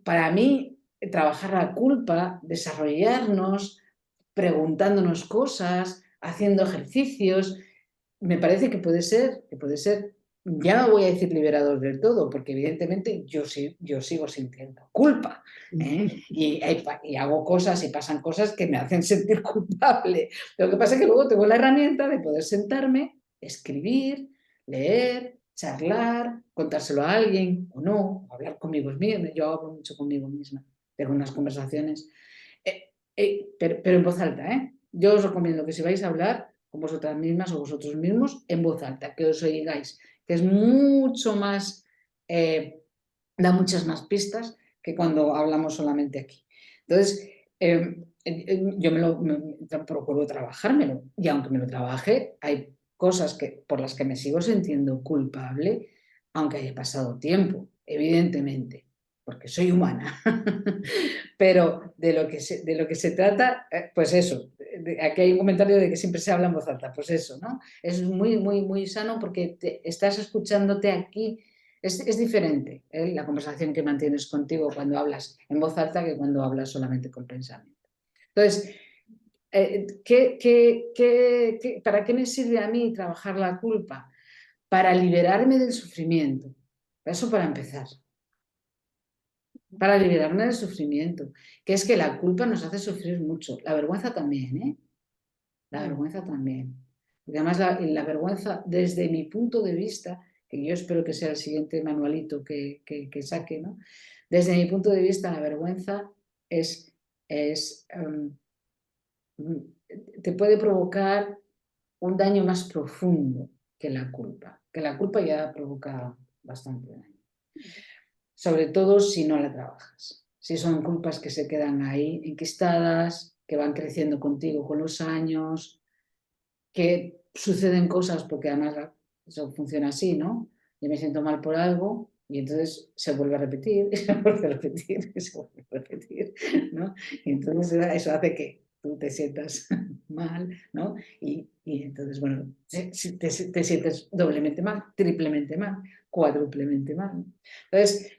para mí, trabajar la culpa, desarrollarnos, preguntándonos cosas, haciendo ejercicios, me parece que puede ser, ya no voy a decir liberador del todo, porque evidentemente yo sigo sintiendo culpa, ¿eh? Y hago cosas y pasan cosas que me hacen sentir culpable. Lo que pasa es que luego tengo la herramienta de poder sentarme, escribir, leer, charlar, contárselo a alguien o no, hablar conmigo misma. Yo hablo mucho conmigo misma, tengo unas conversaciones, pero en voz alta, ¿eh? Yo os recomiendo que si vais a hablar con vosotras mismas o vosotros mismos en voz alta, que os oigáis, que es mucho más, da muchas más pistas que cuando hablamos solamente aquí. Entonces, yo procuro trabajármelo y aunque me lo trabaje, hay cosas por las que me sigo sintiendo culpable, aunque haya pasado tiempo, evidentemente, porque soy humana. Pero de lo que se trata, pues eso, aquí hay un comentario de que siempre se habla en voz alta, pues eso, ¿no? Es muy, muy, muy sano porque estás escuchándote aquí, es diferente, ¿eh? La conversación que mantienes contigo cuando hablas en voz alta que cuando hablas solamente con pensamiento. Entonces, ¿para qué me sirve a mí trabajar la culpa? Para liberarme del sufrimiento. Eso para empezar. Para liberarme del sufrimiento, que es que la culpa nos hace sufrir mucho, la vergüenza también, ¿eh? La vergüenza también. Porque además la vergüenza, desde mi punto de vista, que yo espero que sea el siguiente manualito que saque, ¿no? Desde mi punto de vista, la vergüenza es te puede provocar un daño más profundo que la culpa ya provoca bastante daño. Sobre todo si no la trabajas. Si son culpas que se quedan ahí enquistadas, que van creciendo contigo con los años, que suceden cosas porque además eso funciona así, ¿no? Yo me siento mal por algo y entonces se vuelve a repetir, y se vuelve a repetir, y se vuelve a repetir, ¿no? Y entonces eso hace que tú te sientas mal, ¿no? Y entonces, bueno, te sientes doblemente mal, triplemente mal, cuádruplemente mal, ¿no? Entonces,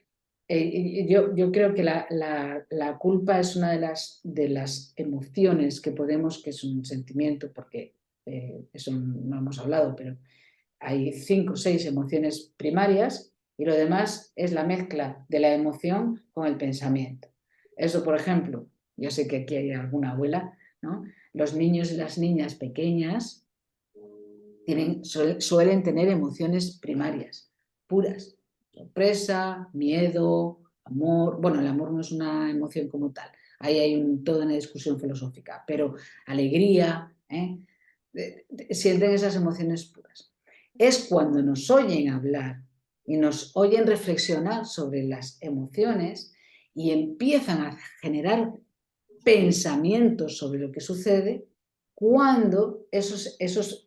yo creo que la culpa es una de las emociones que podemos, que es un sentimiento, porque eso no hemos hablado, pero hay 5 o 6 emociones primarias y lo demás es la mezcla de la emoción con el pensamiento. Eso, por ejemplo, yo sé que aquí hay alguna abuela, ¿no? Los niños y las niñas pequeñas suelen tener emociones primarias, puras. Sorpresa, miedo, amor. Bueno, el amor no es una emoción como tal. Ahí hay toda una discusión filosófica, pero alegría, sienten esas emociones puras. Es cuando nos oyen hablar y nos oyen reflexionar sobre las emociones y empiezan a generar pensamientos sobre lo que sucede, cuando esas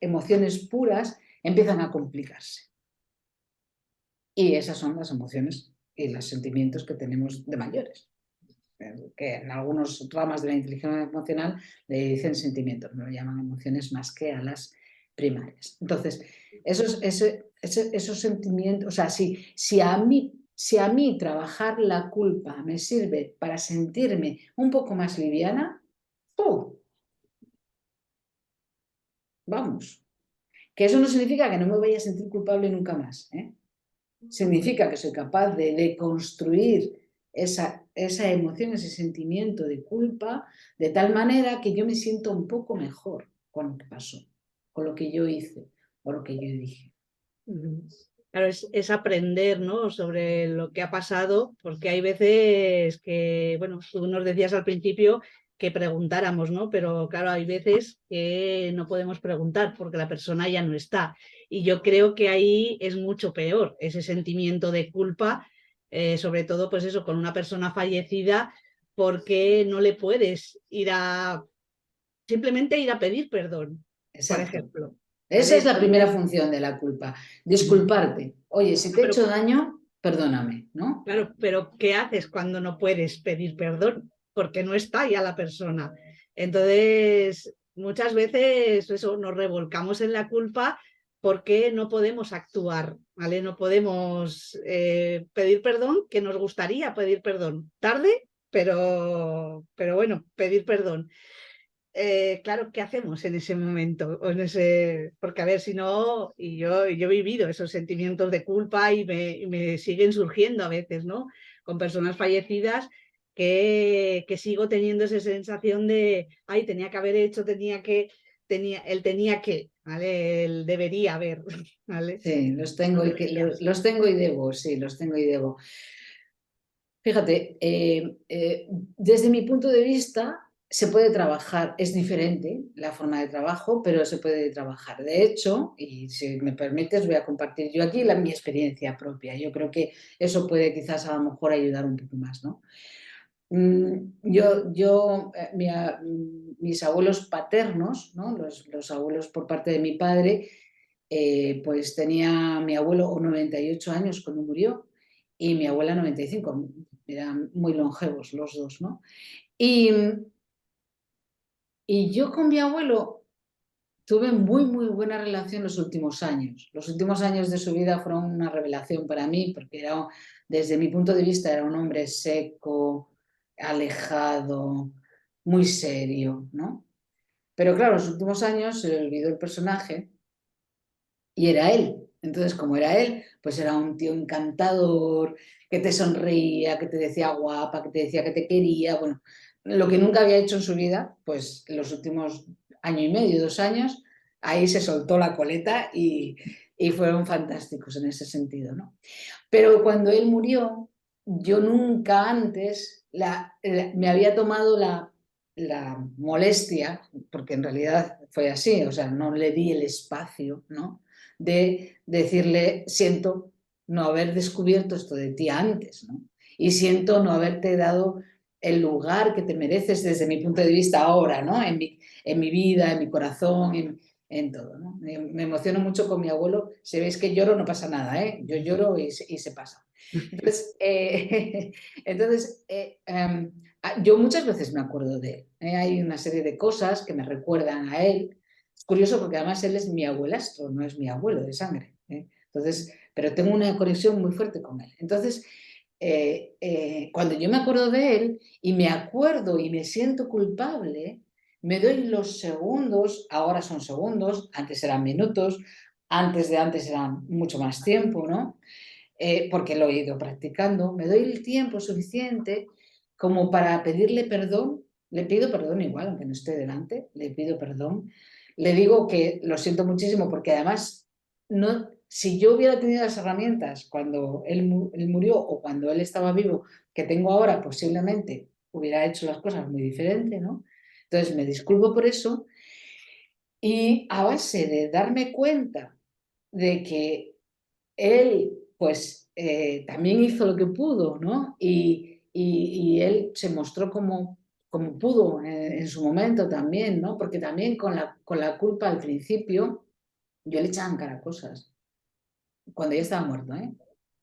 emociones puras empiezan a complicarse. Y esas son las emociones y los sentimientos que tenemos de mayores, que en algunos ramas de la inteligencia emocional le dicen sentimientos, no lo llaman emociones más que a las primarias. Entonces, esos sentimientos, o sea, si a mí trabajar la culpa me sirve para sentirme un poco más liviana, ¡oh! Vamos. Que eso no significa que no me vaya a sentir culpable nunca más, ¿eh? Significa que soy capaz de deconstruir esa emoción, ese sentimiento de culpa, de tal manera que yo me siento un poco mejor con lo que pasó, con lo que yo hice o lo que yo dije. Claro, es aprender, ¿no?, sobre lo que ha pasado, porque hay veces que, bueno, tú nos decías al principio que preguntáramos, ¿no? Pero claro, hay veces que no podemos preguntar porque la persona ya no está. Y yo creo que ahí es mucho peor ese sentimiento de culpa, sobre todo, pues eso, con una persona fallecida, porque no le puedes simplemente ir a pedir perdón, por Exacto. ejemplo. Esa ¿Vale? es la primera función de la culpa, disculparte. Oye, si te he Pero hecho daño, perdóname, ¿no? claro, pero ¿qué haces cuando no puedes pedir perdón? Porque no está ya la persona. Entonces, muchas veces eso, nos revolcamos en la culpa porque no podemos actuar, ¿vale? No podemos pedir perdón, que nos gustaría pedir perdón. Tarde, pero bueno, pedir perdón. Claro, ¿qué hacemos en ese momento? O porque a ver, si no, yo he vivido esos sentimientos de culpa y me siguen surgiendo a veces, ¿no? Con personas fallecidas que sigo teniendo esa sensación de, ay, tenía que haber hecho, él tenía que, ¿vale? Él debería haber, ¿vale? Sí, No deberías. los tengo y debo, sí, los tengo y debo. Fíjate, desde mi punto de vista se puede trabajar, es diferente la forma de trabajo, pero se puede trabajar. De hecho, y si me permites, voy a compartir yo aquí mi experiencia propia. Yo creo que eso puede quizás a lo mejor ayudar un poco más, ¿no? Mis abuelos paternos, ¿no? Los abuelos por parte de mi padre, pues tenía mi abuelo 98 años cuando murió y mi abuela 95, eran muy longevos los dos, ¿no? Y, y yo con mi abuelo tuve muy, muy buena relación los últimos años. Los últimos años de su vida fueron una revelación para mí, porque desde mi punto de vista era un hombre seco, alejado, muy serio, ¿no? Pero claro, los últimos años se le olvidó el personaje y era él. Entonces, como era él, pues era un tío encantador, que te sonreía, que te decía guapa, que te decía que te quería. Bueno, lo que nunca había hecho en su vida, pues en los últimos año y medio, 2 años, ahí se soltó la coleta y fueron fantásticos en ese sentido, ¿no? Pero cuando él murió, yo nunca antes me había tomado la molestia, porque en realidad fue así, o sea, no le di el espacio, ¿no? De decirle, siento no haber descubierto esto de ti antes, ¿no? Y siento no haberte dado el lugar que te mereces desde mi punto de vista ahora, ¿no? En mi vida, en mi corazón, en todo, ¿no? Me emociono mucho con mi abuelo. Si veis que lloro, no pasa nada, ¿eh? Yo lloro y se pasa. Entonces, yo muchas veces me acuerdo de él, ¿eh? Hay una serie de cosas que me recuerdan a él. Es curioso porque además él es mi abuelastro, no es mi abuelo de sangre, ¿eh? Entonces, pero tengo una conexión muy fuerte con él. Entonces, cuando yo me acuerdo de él y me acuerdo y me siento culpable, me doy los segundos, ahora son segundos, antes eran minutos, antes eran mucho más tiempo, ¿no? Porque lo he ido practicando, me doy el tiempo suficiente como para pedirle perdón, le pido perdón igual, aunque no esté delante, le pido perdón, le digo que lo siento muchísimo porque además, no, si yo hubiera tenido las herramientas cuando él murió o cuando él estaba vivo, que tengo ahora, posiblemente hubiera hecho las cosas muy diferentes, ¿no? Entonces me disculpo por eso y a base de darme cuenta de que él pues también hizo lo que pudo, ¿no? Y él se mostró como pudo en su momento también, ¿no? Porque también con la culpa al principio yo le echaba en cara cosas, cuando ya estaba muerto, ¿eh?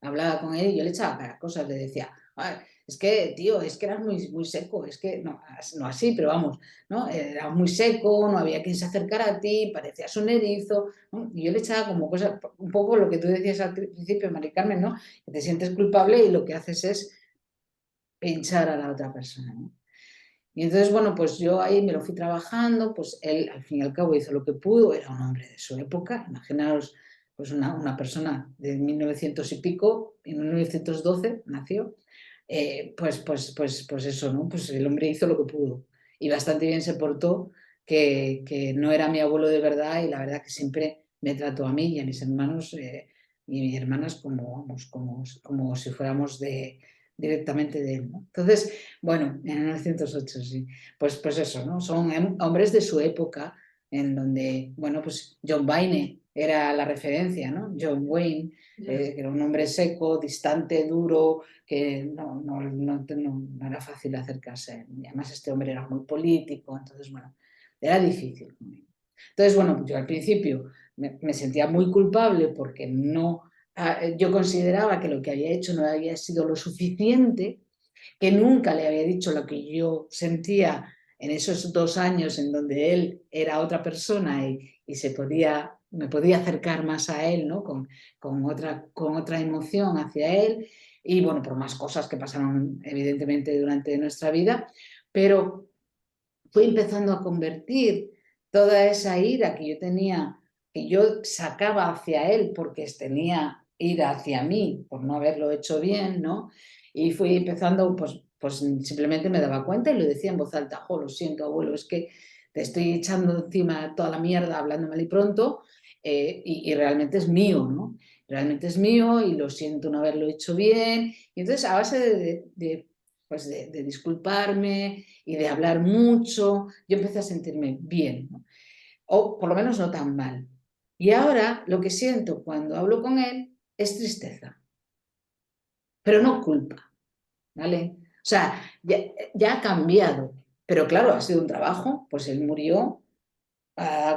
Hablaba con él y yo le echaba en cara cosas, le decía, "Ay", es que, tío, es que eras muy, muy seco, es que, no, no así, pero vamos, ¿no? Eras muy seco, no había quien se acercara a ti, parecías un erizo, ¿no? Y yo le echaba como cosas, un poco lo que tú decías al principio, Mari Carmen, ¿no? Que te sientes culpable y lo que haces es pinchar a la otra persona, ¿no? Y entonces, bueno, pues yo ahí me lo fui trabajando, pues él al fin y al cabo hizo lo que pudo, era un hombre de su época, imaginaos, pues una persona de 1900 y pico, en 1912 nació, pues eso, ¿no? Pues el hombre hizo lo que pudo y bastante bien se portó, que no era mi abuelo de verdad y la verdad que siempre me trató a mí y a mis hermanos y mis hermanas como, vamos, como si fuéramos directamente de él, ¿no? Entonces, bueno, en 1908, sí. Pues eso, ¿no? Son hombres de su época, en donde, bueno, pues John Wayne era la referencia, ¿no? John Wayne, que era un hombre seco, distante, duro, que no era fácil acercarse a él. Y además este hombre era muy político, entonces, bueno, era difícil. Entonces, bueno, yo al principio me sentía muy culpable porque no, yo consideraba que lo que había hecho no había sido lo suficiente, que nunca le había dicho lo que yo sentía en esos 2 años en donde él era otra persona y me podía acercar más a él, ¿no? Con otra emoción hacia él y bueno, por más cosas que pasaron evidentemente durante nuestra vida, pero fui empezando a convertir toda esa ira que yo tenía, que yo sacaba hacia él porque tenía ira hacia mí por no haberlo hecho bien, ¿no? Y fui empezando, pues simplemente me daba cuenta y lo decía en voz alta: jo, lo siento, abuelo, es que te estoy echando encima toda la mierda hablando mal y pronto, y realmente es mío, ¿no? Realmente es mío y lo siento no haberlo hecho bien. Y entonces a base de disculparme y de hablar mucho, yo empecé a sentirme bien, ¿no? O por lo menos no tan mal. Y ahora lo que siento cuando hablo con él es tristeza, pero no culpa, ¿vale? O sea, ya ha cambiado, pero claro, ha sido un trabajo, pues él murió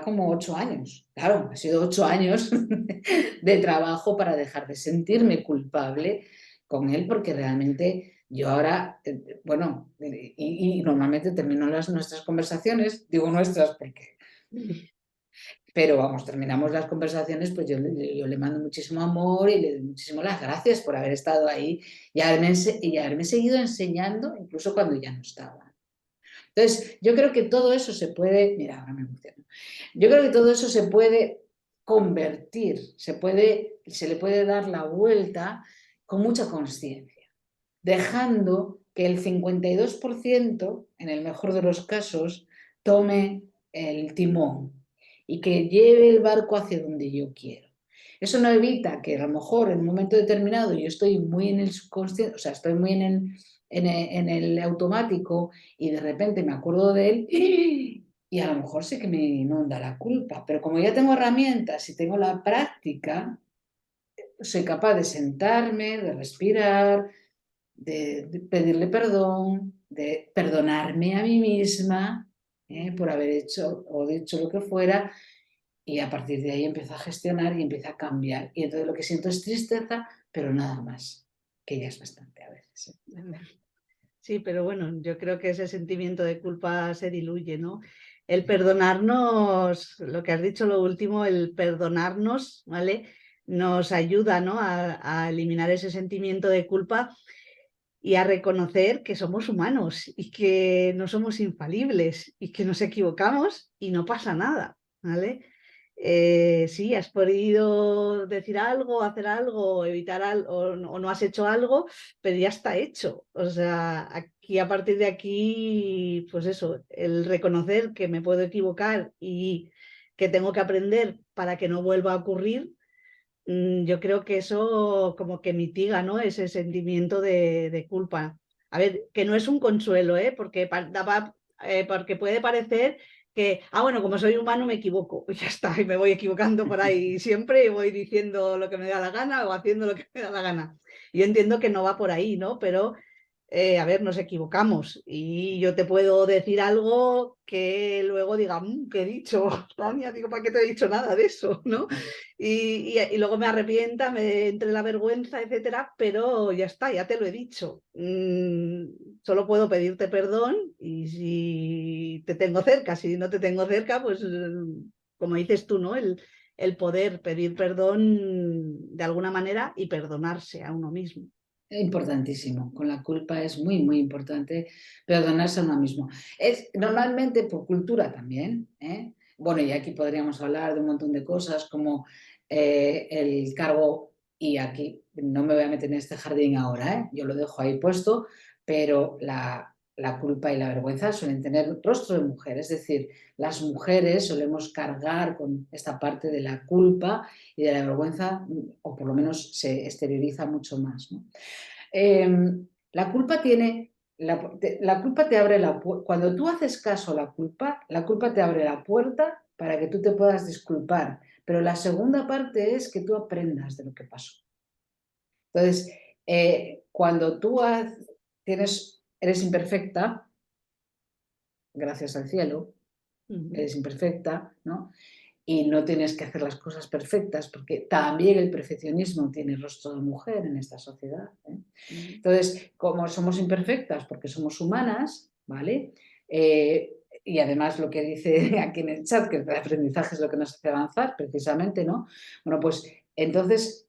como 8 años. Claro, ha sido 8 años de trabajo para dejar de sentirme culpable con él, porque realmente yo ahora, bueno, y normalmente termino nuestras conversaciones, digo nuestras porque, pero vamos, terminamos las conversaciones, pues yo le mando muchísimo amor y le doy muchísimo las gracias por haber estado ahí y haberme seguido enseñando, incluso cuando ya no estaba. Entonces, yo creo que todo eso se puede, mira, ahora me emociono, yo creo que todo eso se puede convertir, se le puede dar la vuelta con mucha conciencia, dejando que el 52%, en el mejor de los casos, tome el timón y que lleve el barco hacia donde yo quiero. Eso no evita que a lo mejor en un momento determinado yo estoy muy en el subconsciente, o sea, estoy muy en el automático y de repente me acuerdo de él y a lo mejor sí que me inunda la culpa, pero como ya tengo herramientas y tengo la práctica, soy capaz de sentarme, de respirar, de pedirle perdón, de perdonarme a mí misma por haber hecho o dicho lo que fuera, y a partir de ahí empiezo a gestionar y empiezo a cambiar. Y entonces lo que siento es tristeza, pero nada más, que ya es bastante a veces. Sí, pero bueno, yo creo que ese sentimiento de culpa se diluye, ¿no? El perdonarnos, lo que has dicho lo último, el perdonarnos, ¿vale? Nos ayuda, ¿no? A eliminar ese sentimiento de culpa y a reconocer que somos humanos y que no somos infalibles y que nos equivocamos y no pasa nada, ¿vale? Sí, has podido decir algo, hacer algo, evitar algo o no has hecho algo, pero ya está hecho. O sea, aquí a partir de aquí, pues eso, el reconocer que me puedo equivocar y que tengo que aprender para que no vuelva a ocurrir, yo creo que eso como que mitiga, ¿no? Ese sentimiento de culpa. A ver, que no es un consuelo, ¿eh? Porque puede parecer que, bueno, como soy humano me equivoco, y ya está, y me voy equivocando por ahí siempre y voy diciendo lo que me da la gana o haciendo lo que me da la gana. Yo entiendo que no va por ahí, ¿no? Pero a ver, nos equivocamos y yo te puedo decir algo que luego diga, ¿qué he dicho? Tania, digo, ¿para qué te he dicho nada de eso? ¿No? Y luego me arrepienta, me entre la vergüenza, etcétera, pero ya está, ya te lo he dicho. Solo puedo pedirte perdón y si te tengo cerca, si no te tengo cerca, pues como dices tú, ¿no? El poder pedir perdón de alguna manera y perdonarse a uno mismo. Importantísimo. Con la culpa es muy, muy importante perdonarse a uno mismo. Es normalmente por cultura también, ¿eh? Bueno, y aquí podríamos hablar de un montón de cosas como el cargo, y aquí no me voy a meter en este jardín ahora, ¿eh? Yo lo dejo ahí puesto, pero la culpa y la vergüenza suelen tener rostro de mujer, es decir, las mujeres solemos cargar con esta parte de la culpa y de la vergüenza, o por lo menos se exterioriza mucho más, ¿no? La culpa tiene, la culpa te abre la puerta, cuando tú haces caso a la culpa te abre la puerta para que tú te puedas disculpar, pero la segunda parte es que tú aprendas de lo que pasó. Entonces, cuando tú eres imperfecta, gracias al cielo, eres imperfecta, ¿no? Y no tienes que hacer las cosas perfectas, porque también el perfeccionismo tiene rostro de mujer en esta sociedad, ¿eh? Entonces, como somos imperfectas, porque somos humanas, ¿vale? Y además lo que dice aquí en el chat, que el aprendizaje es lo que nos hace avanzar, precisamente, ¿no? Bueno, pues entonces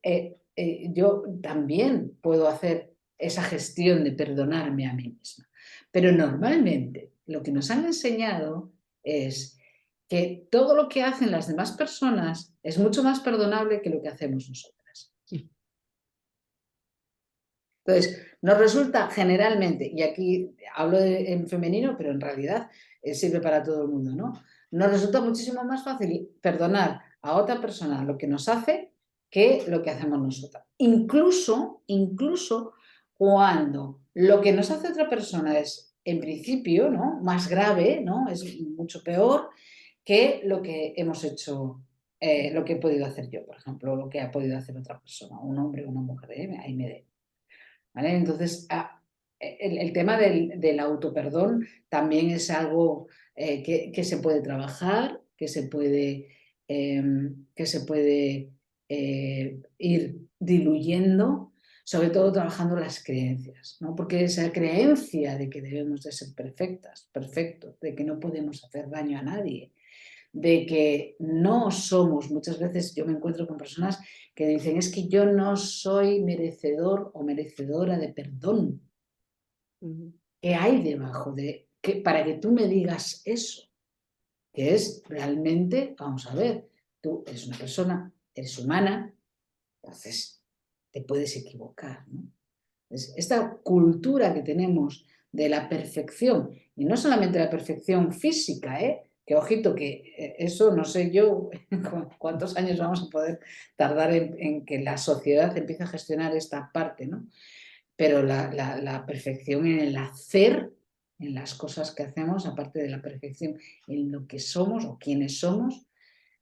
yo también puedo hacer esa gestión de perdonarme a mí misma. Pero normalmente lo que nos han enseñado es que todo lo que hacen las demás personas es mucho más perdonable que lo que hacemos nosotras. Entonces, nos resulta generalmente, y aquí hablo en femenino, pero en realidad sirve para todo el mundo, ¿no? Nos resulta muchísimo más fácil perdonar a otra persona lo que nos hace que lo que hacemos nosotras. Incluso cuando lo que nos hace otra persona es, en principio, ¿no?, más grave, ¿no?, es mucho peor que lo que hemos hecho, lo que he podido hacer yo, por ejemplo, lo que ha podido hacer otra persona, un hombre o una mujer, ahí me dé. ¿Vale? Entonces, el tema del autoperdón también es algo que se puede trabajar, que se puede ir diluyendo, sobre todo trabajando las creencias, ¿no? Porque esa creencia de que debemos de ser perfectas, perfectos, de que no podemos hacer daño a nadie, de que no somos, muchas veces yo me encuentro con personas que dicen, es que yo no soy merecedor o merecedora de perdón. ¿Qué hay debajo para que tú me digas eso? Que es realmente, vamos a ver, tú eres una persona, eres humana, entonces te puedes equivocar, ¿no? Esta cultura que tenemos de la perfección, y no solamente la perfección física, que ojito, que eso no sé yo cuántos años vamos a poder tardar en que la sociedad empiece a gestionar esta parte, ¿no? Pero la perfección en el hacer, en las cosas que hacemos, aparte de la perfección en lo que somos o quiénes somos,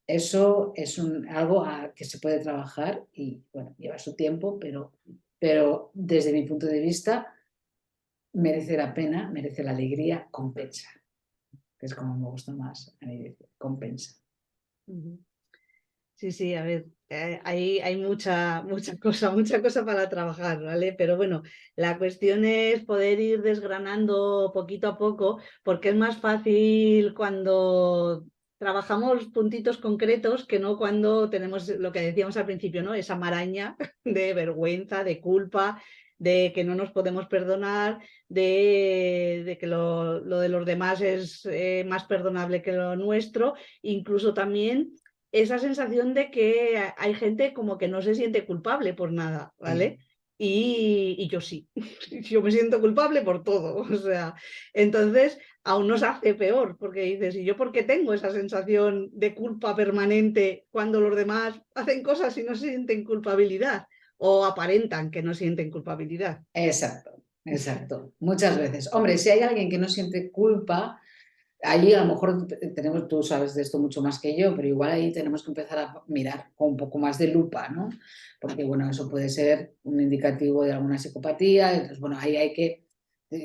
eso es algo que se puede trabajar y, bueno, lleva su tiempo, pero desde mi punto de vista merece la pena, merece la alegría, compensa, que es como me gusta más a mí decir, compensa. Sí, sí, a ver, hay mucha cosa para trabajar, ¿vale? Pero bueno, la cuestión es poder ir desgranando poquito a poco, porque es más fácil cuando trabajamos puntitos concretos que no cuando tenemos lo que decíamos al principio, ¿no? Esa maraña de vergüenza, de culpa, de que no nos podemos perdonar, de que lo de los demás es más perdonable que lo nuestro, incluso también esa sensación de que hay gente como que no se siente culpable por nada, ¿vale? Sí. Y yo sí, yo me siento culpable por todo, o sea, entonces aún nos hace peor, porque dices, ¿y yo por qué tengo esa sensación de culpa permanente cuando los demás hacen cosas y no sienten culpabilidad? O aparentan que no sienten culpabilidad. Exacto, exacto. Muchas veces. Hombre, si hay alguien que no siente culpa, allí a lo mejor tenemos, tú sabes de esto mucho más que yo, pero igual ahí tenemos que empezar a mirar con un poco más de lupa, ¿no? Porque, bueno, eso puede ser un indicativo de alguna psicopatía, entonces, bueno, ahí hay que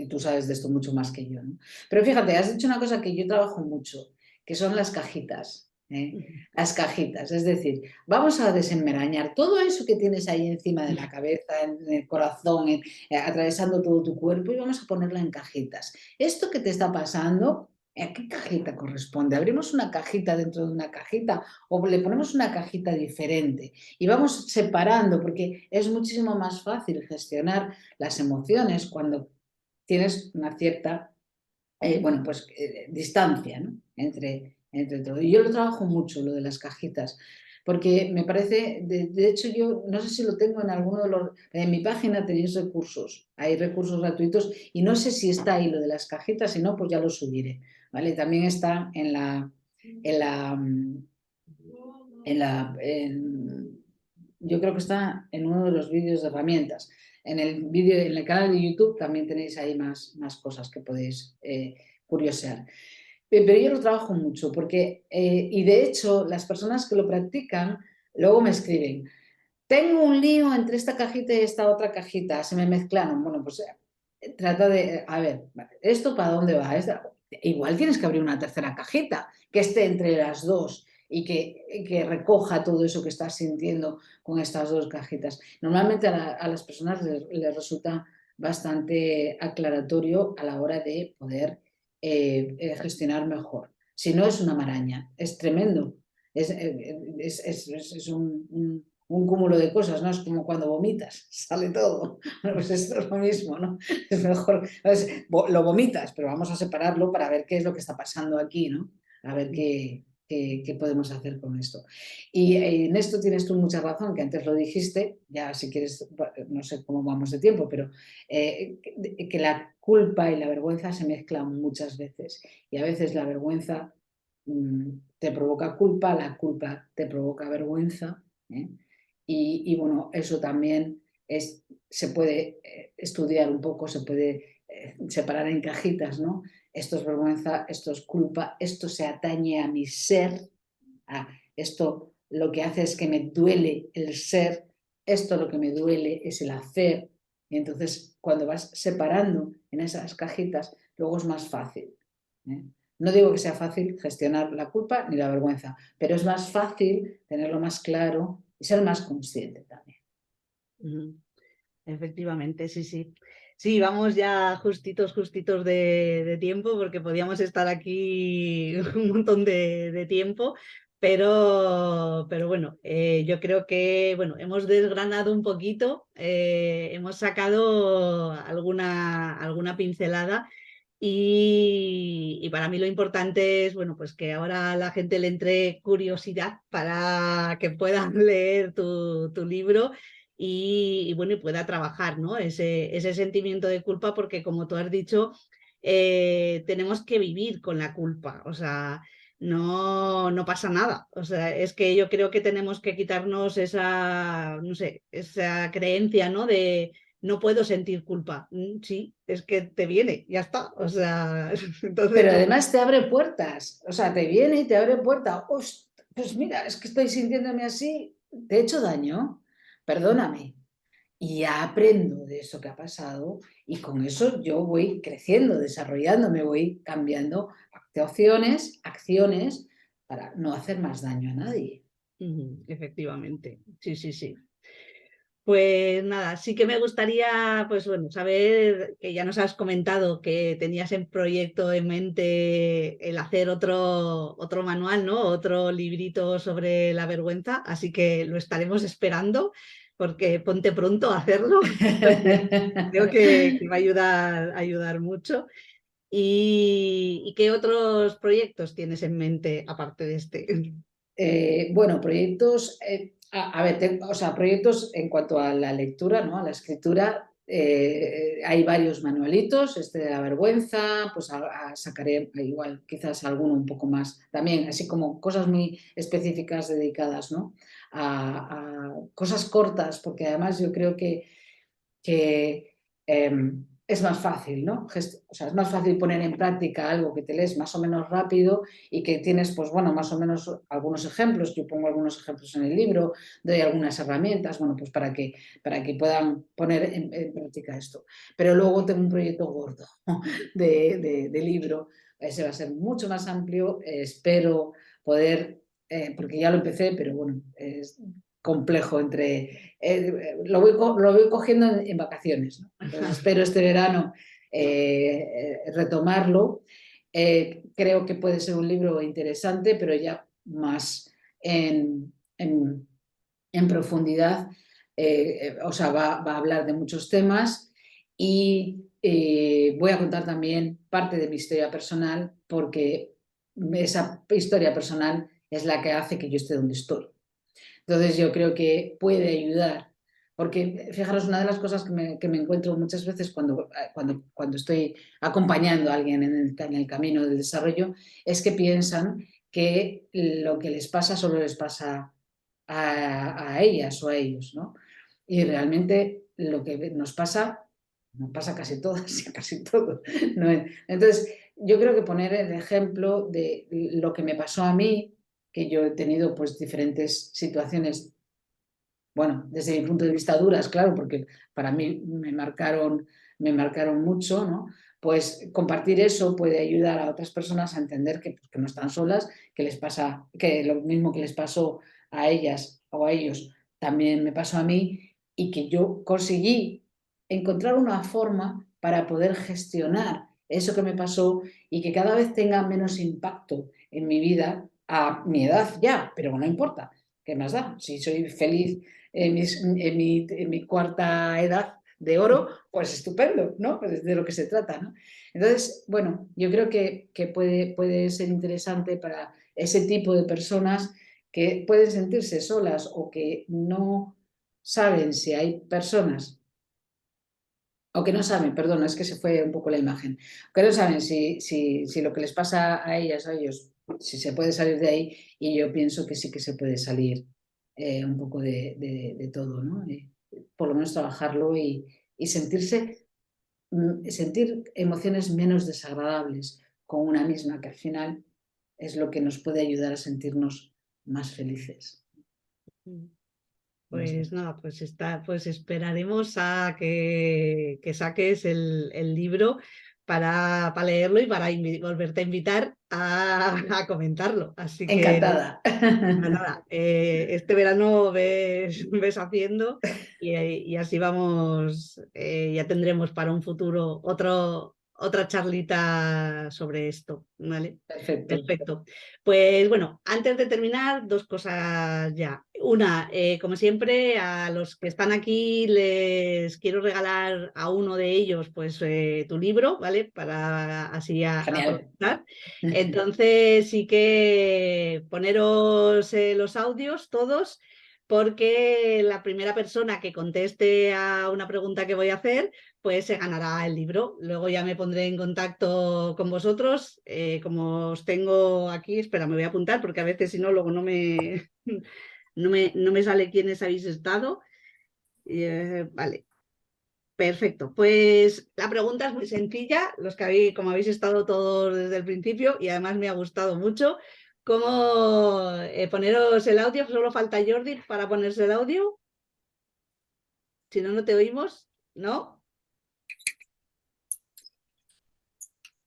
Tú sabes de esto mucho más que yo, ¿no? Pero fíjate, has dicho una cosa que yo trabajo mucho, que son las cajitas. Las cajitas, es decir, vamos a desenmarañar todo eso que tienes ahí encima de la cabeza, en el corazón, atravesando todo tu cuerpo y vamos a ponerla en cajitas. Esto que te está pasando, ¿a qué cajita corresponde? ¿Abrimos una cajita dentro de una cajita o le ponemos una cajita diferente? Y vamos separando porque es muchísimo más fácil gestionar las emociones cuando tienes una cierta bueno, pues distancia, ¿no? entre todo. Y yo lo trabajo mucho, lo de las cajitas, porque me parece, de hecho yo no sé si lo tengo en alguno de los, en mi página tenéis recursos, hay recursos gratuitos y no sé si está ahí lo de las cajitas, si no, pues ya lo subiré, ¿vale? También está en la, en la, yo creo que está en uno de los vídeos de herramientas. En el vídeo, en el canal de YouTube también tenéis ahí más cosas que podéis curiosear. Pero yo lo trabajo mucho porque, y de hecho, las personas que lo practican luego me escriben, tengo un lío entre esta cajita y esta otra cajita, se me mezclaron. Bueno, pues trata de, a ver, ¿esto para dónde va? Igual tienes que abrir una tercera cajita que esté entre las dos y que recoja todo eso que estás sintiendo con estas dos cajitas. Normalmente a las personas les resulta bastante aclaratorio a la hora de poder gestionar mejor. Si no, es una maraña, es tremendo. Es un cúmulo de cosas, ¿no? Es como cuando vomitas, sale todo. Bueno, pues esto es lo mismo, ¿no? Es mejor, lo vomitas, pero vamos a separarlo para ver qué es lo que está pasando aquí, ¿no? A ver qué podemos hacer con esto. Y en esto tienes tú mucha razón, que antes lo dijiste, ya si quieres, no sé cómo vamos de tiempo, pero que la culpa y la vergüenza se mezclan muchas veces. Y a veces la vergüenza te provoca culpa, la culpa te provoca vergüenza. ¿eh? Y bueno, eso también se puede estudiar un poco, se puede separar en cajitas, ¿no? Esto es vergüenza, esto es culpa, esto se atañe a mi ser, esto lo que hace es que me duele el ser, esto lo que me duele es el hacer. Y entonces, cuando vas separando en esas cajitas, luego es más fácil. ¿eh? No digo que sea fácil gestionar la culpa ni la vergüenza, pero es más fácil tenerlo más claro y ser más consciente también. Efectivamente, sí, sí. Sí, vamos ya justitos de tiempo porque podíamos estar aquí un montón de tiempo, pero bueno, yo creo que bueno, hemos desgranado un poquito, hemos sacado alguna pincelada y para mí lo importante es bueno, pues que ahora a la gente le entre curiosidad para que puedan leer tu libro y bueno, y pueda trabajar, ¿no? Ese sentimiento de culpa, porque como tú has dicho, tenemos que vivir con la culpa, o sea, no pasa nada. O sea, es que yo creo que tenemos que quitarnos esa, no sé, esa creencia, ¿no? De no puedo sentir culpa. Sí, es que te viene, ya está. O sea, entonces Pero no. además te abre puertas, o sea, te viene y te abre puertas. Pues mira, es que estoy sintiéndome así, te he hecho daño, perdóname. Y ya aprendo de eso que ha pasado y con eso yo voy creciendo, desarrollando, me voy cambiando acciones para no hacer más daño a nadie. Efectivamente, sí, sí, sí. Pues nada, sí que me gustaría, pues bueno, saber que ya nos has comentado que tenías en proyecto en mente el hacer otro manual, ¿no? Otro librito sobre la vergüenza, así que lo estaremos esperando porque ponte pronto a hacerlo. Creo que va a ayudar mucho. ¿Y qué otros proyectos tienes en mente aparte de este? Bueno, proyectos, a ver, o sea, proyectos en cuanto a la lectura, ¿no? A la escritura, hay varios manualitos, este de la vergüenza, pues sacaré igual quizás alguno un poco más también, así como cosas muy específicas dedicadas, ¿no? A cosas cortas, porque además yo creo que es más fácil, ¿no? O sea, es más fácil poner en práctica algo que te lees más o menos rápido y que tienes, pues bueno, más o menos algunos ejemplos. Yo pongo algunos ejemplos en el libro, doy algunas herramientas, bueno, pues para que puedan poner en práctica esto. Pero luego tengo un proyecto gordo de libro. Ese va a ser mucho más amplio. Espero poder, porque ya lo empecé, pero bueno, es complejo lo voy cogiendo en vacaciones, ¿no? Entonces espero este verano retomarlo. Creo que puede ser un libro interesante, pero ya más en profundidad. O sea, va a hablar de muchos temas y voy a contar también parte de mi historia personal, porque esa historia personal es la que hace que yo esté donde estoy. Entonces yo creo que puede ayudar, porque fijaros, una de las cosas que me encuentro muchas veces cuando estoy acompañando a alguien en el camino del desarrollo es que piensan que lo que les pasa solo les pasa a ellas o a ellos, ¿no? Y realmente lo que nos pasa casi todas y a casi todos, ¿no? Entonces yo creo que poner el ejemplo de lo que me pasó a mí, que yo he tenido pues diferentes situaciones, bueno, desde mi punto de vista duras, claro, porque para mí me marcaron mucho, ¿no? Pues compartir eso puede ayudar a otras personas a entender que, pues, que no están solas, que les pasa, que lo mismo que les pasó a ellas o a ellos también me pasó a mí, y que yo conseguí encontrar una forma para poder gestionar eso que me pasó y que cada vez tenga menos impacto en mi vida a mi edad ya, pero no importa, ¿qué más da? Si soy feliz en mi cuarta edad de oro, pues estupendo, ¿no? Pues es de lo que se trata, ¿no? Entonces, bueno, yo creo que puede ser interesante para ese tipo de personas que pueden sentirse solas o que no saben si hay personas, o que no saben, perdón, es que se fue un poco la imagen, que no saben si lo que les pasa a ellas, a ellos, si se puede salir de ahí, y yo pienso que sí que se puede salir un poco de todo, ¿no? Por lo menos trabajarlo y sentir emociones menos desagradables con una misma, que al final es lo que nos puede ayudar a sentirnos más felices. No sé. Pues nada, pues esperaremos a que saques el libro para leerlo y para volverte a invitar a comentarlo. Así que Encantada. nada, este verano ves haciendo y así vamos, ya tendremos para un futuro otra charlita sobre esto, ¿vale? Perfecto. Perfecto. Pues bueno, antes de terminar, dos cosas ya. Una, como siempre, a los que están aquí les quiero regalar a uno de ellos pues tu libro, ¿vale? Para así Genial. aprovechar. Entonces sí que poneros los audios todos, porque la primera persona que conteste a una pregunta que voy a hacer, pues se ganará el libro. Luego ya me pondré en contacto con vosotros. Como os tengo aquí, espera, me voy a apuntar porque a veces si no, luego no me sale quiénes habéis estado. Vale. Perfecto, pues la pregunta es muy sencilla, los que como habéis estado todos desde el principio y además me ha gustado mucho. ¿Cómo poneros el audio? Solo falta Jordi para ponerse el audio. Si no, no te oímos, ¿no?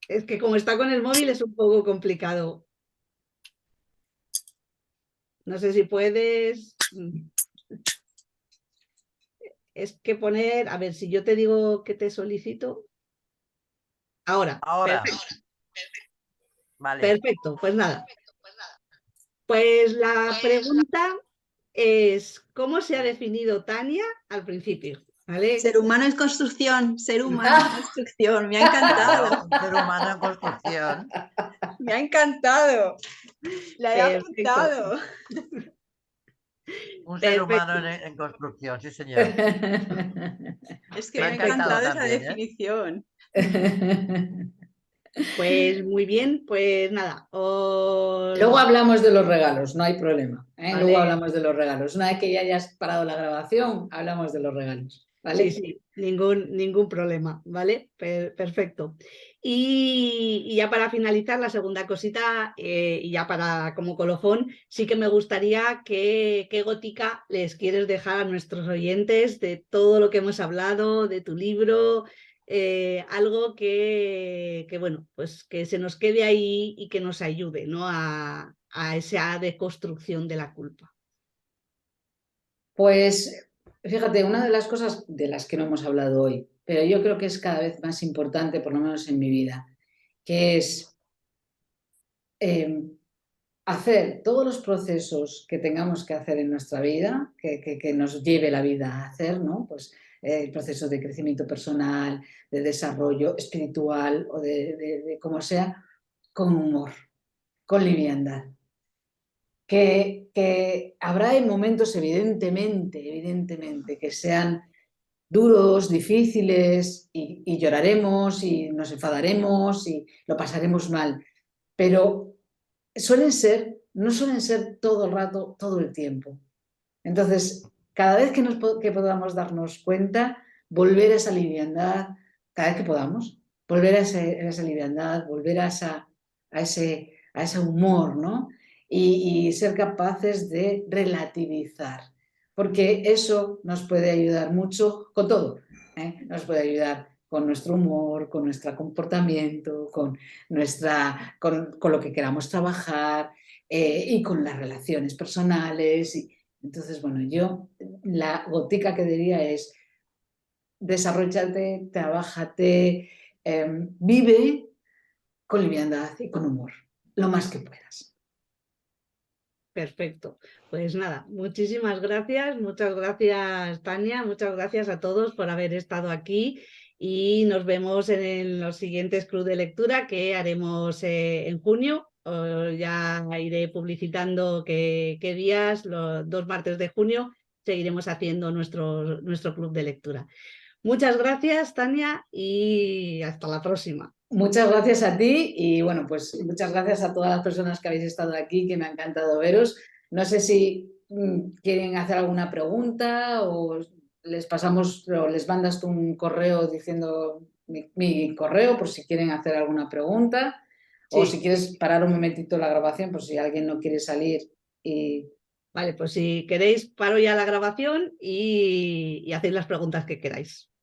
Es que como está con el móvil es un poco complicado. No sé si puedes. Es que poner, a ver, si yo te digo que te solicito. Ahora, Ahora, perfecto, vale. perfecto, pues nada. Pues la pregunta es, ¿cómo se ha definido Tania al principio? ¿Vale? Ser humano en construcción, ser humano en construcción. Me ha encantado, Claro, un ser humano en construcción. me ha encantado. La he Perfecto, apuntado. Un ser humano perfecto. en construcción, sí, señor. Es que Me me ha ha encantado encantado esa también, ¿eh? definición. Pues muy bien, pues nada. Luego hablamos de los regalos, no hay problema, ¿eh? Luego Vale, hablamos de los regalos. Una vez que ya hayas parado la grabación, hablamos de los regalos. ¿vale? Sí, ningún problema, ¿vale? Perfecto. Y ya para finalizar, la segunda cosita, y ya para como colofón, sí que me gustaría qué gotica les quieres dejar a nuestros oyentes de todo lo que hemos hablado, de tu libro, algo bueno, pues que se nos quede ahí y que nos ayude, ¿no? a esa deconstrucción de la culpa. Pues fíjate, una de las cosas de las que no hemos hablado hoy, pero yo creo que es cada vez más importante, por lo menos en mi vida, que es hacer todos los procesos que tengamos que hacer en nuestra vida, que nos lleve la vida a hacer, ¿no? Pues el proceso de crecimiento personal, de desarrollo espiritual o de como sea, con humor, con liviandad. Que habrá momentos, evidentemente, que sean duros, difíciles y lloraremos y nos enfadaremos y lo pasaremos mal, pero no suelen ser todo el rato, todo el tiempo. Entonces, cada vez que podamos darnos cuenta, volver a esa liviandad, cada vez que podamos, volver a esa liviandad, volver a ese humor, ¿no? Y ser capaces de relativizar, porque eso nos puede ayudar mucho con todo, ¿eh? Nos puede ayudar con nuestro humor, con nuestro comportamiento, con lo que queramos trabajar, y con las relaciones personales. Entonces, bueno, yo la gotica que diría es desarrollate, trabájate, vive con liviandad y con humor, lo más que puedas. Perfecto. Pues nada, muchísimas gracias, muchas gracias Tania, muchas gracias a todos por haber estado aquí y nos vemos en los siguientes club de lectura que haremos en junio. Ya iré publicitando qué días, los 2 martes de junio, seguiremos haciendo nuestro club de lectura. Muchas gracias Tania y hasta la próxima. Muchas gracias a ti y bueno, pues muchas gracias a todas las personas que habéis estado aquí, que me ha encantado veros. No sé si quieren hacer alguna pregunta o les pasamos o les mandas tú un correo diciendo mi correo por si quieren hacer alguna pregunta o si Sí, quieres parar un momentito la grabación por si alguien no quiere salir y... vale, pues si queréis paro ya la grabación y hacéis las preguntas que queráis.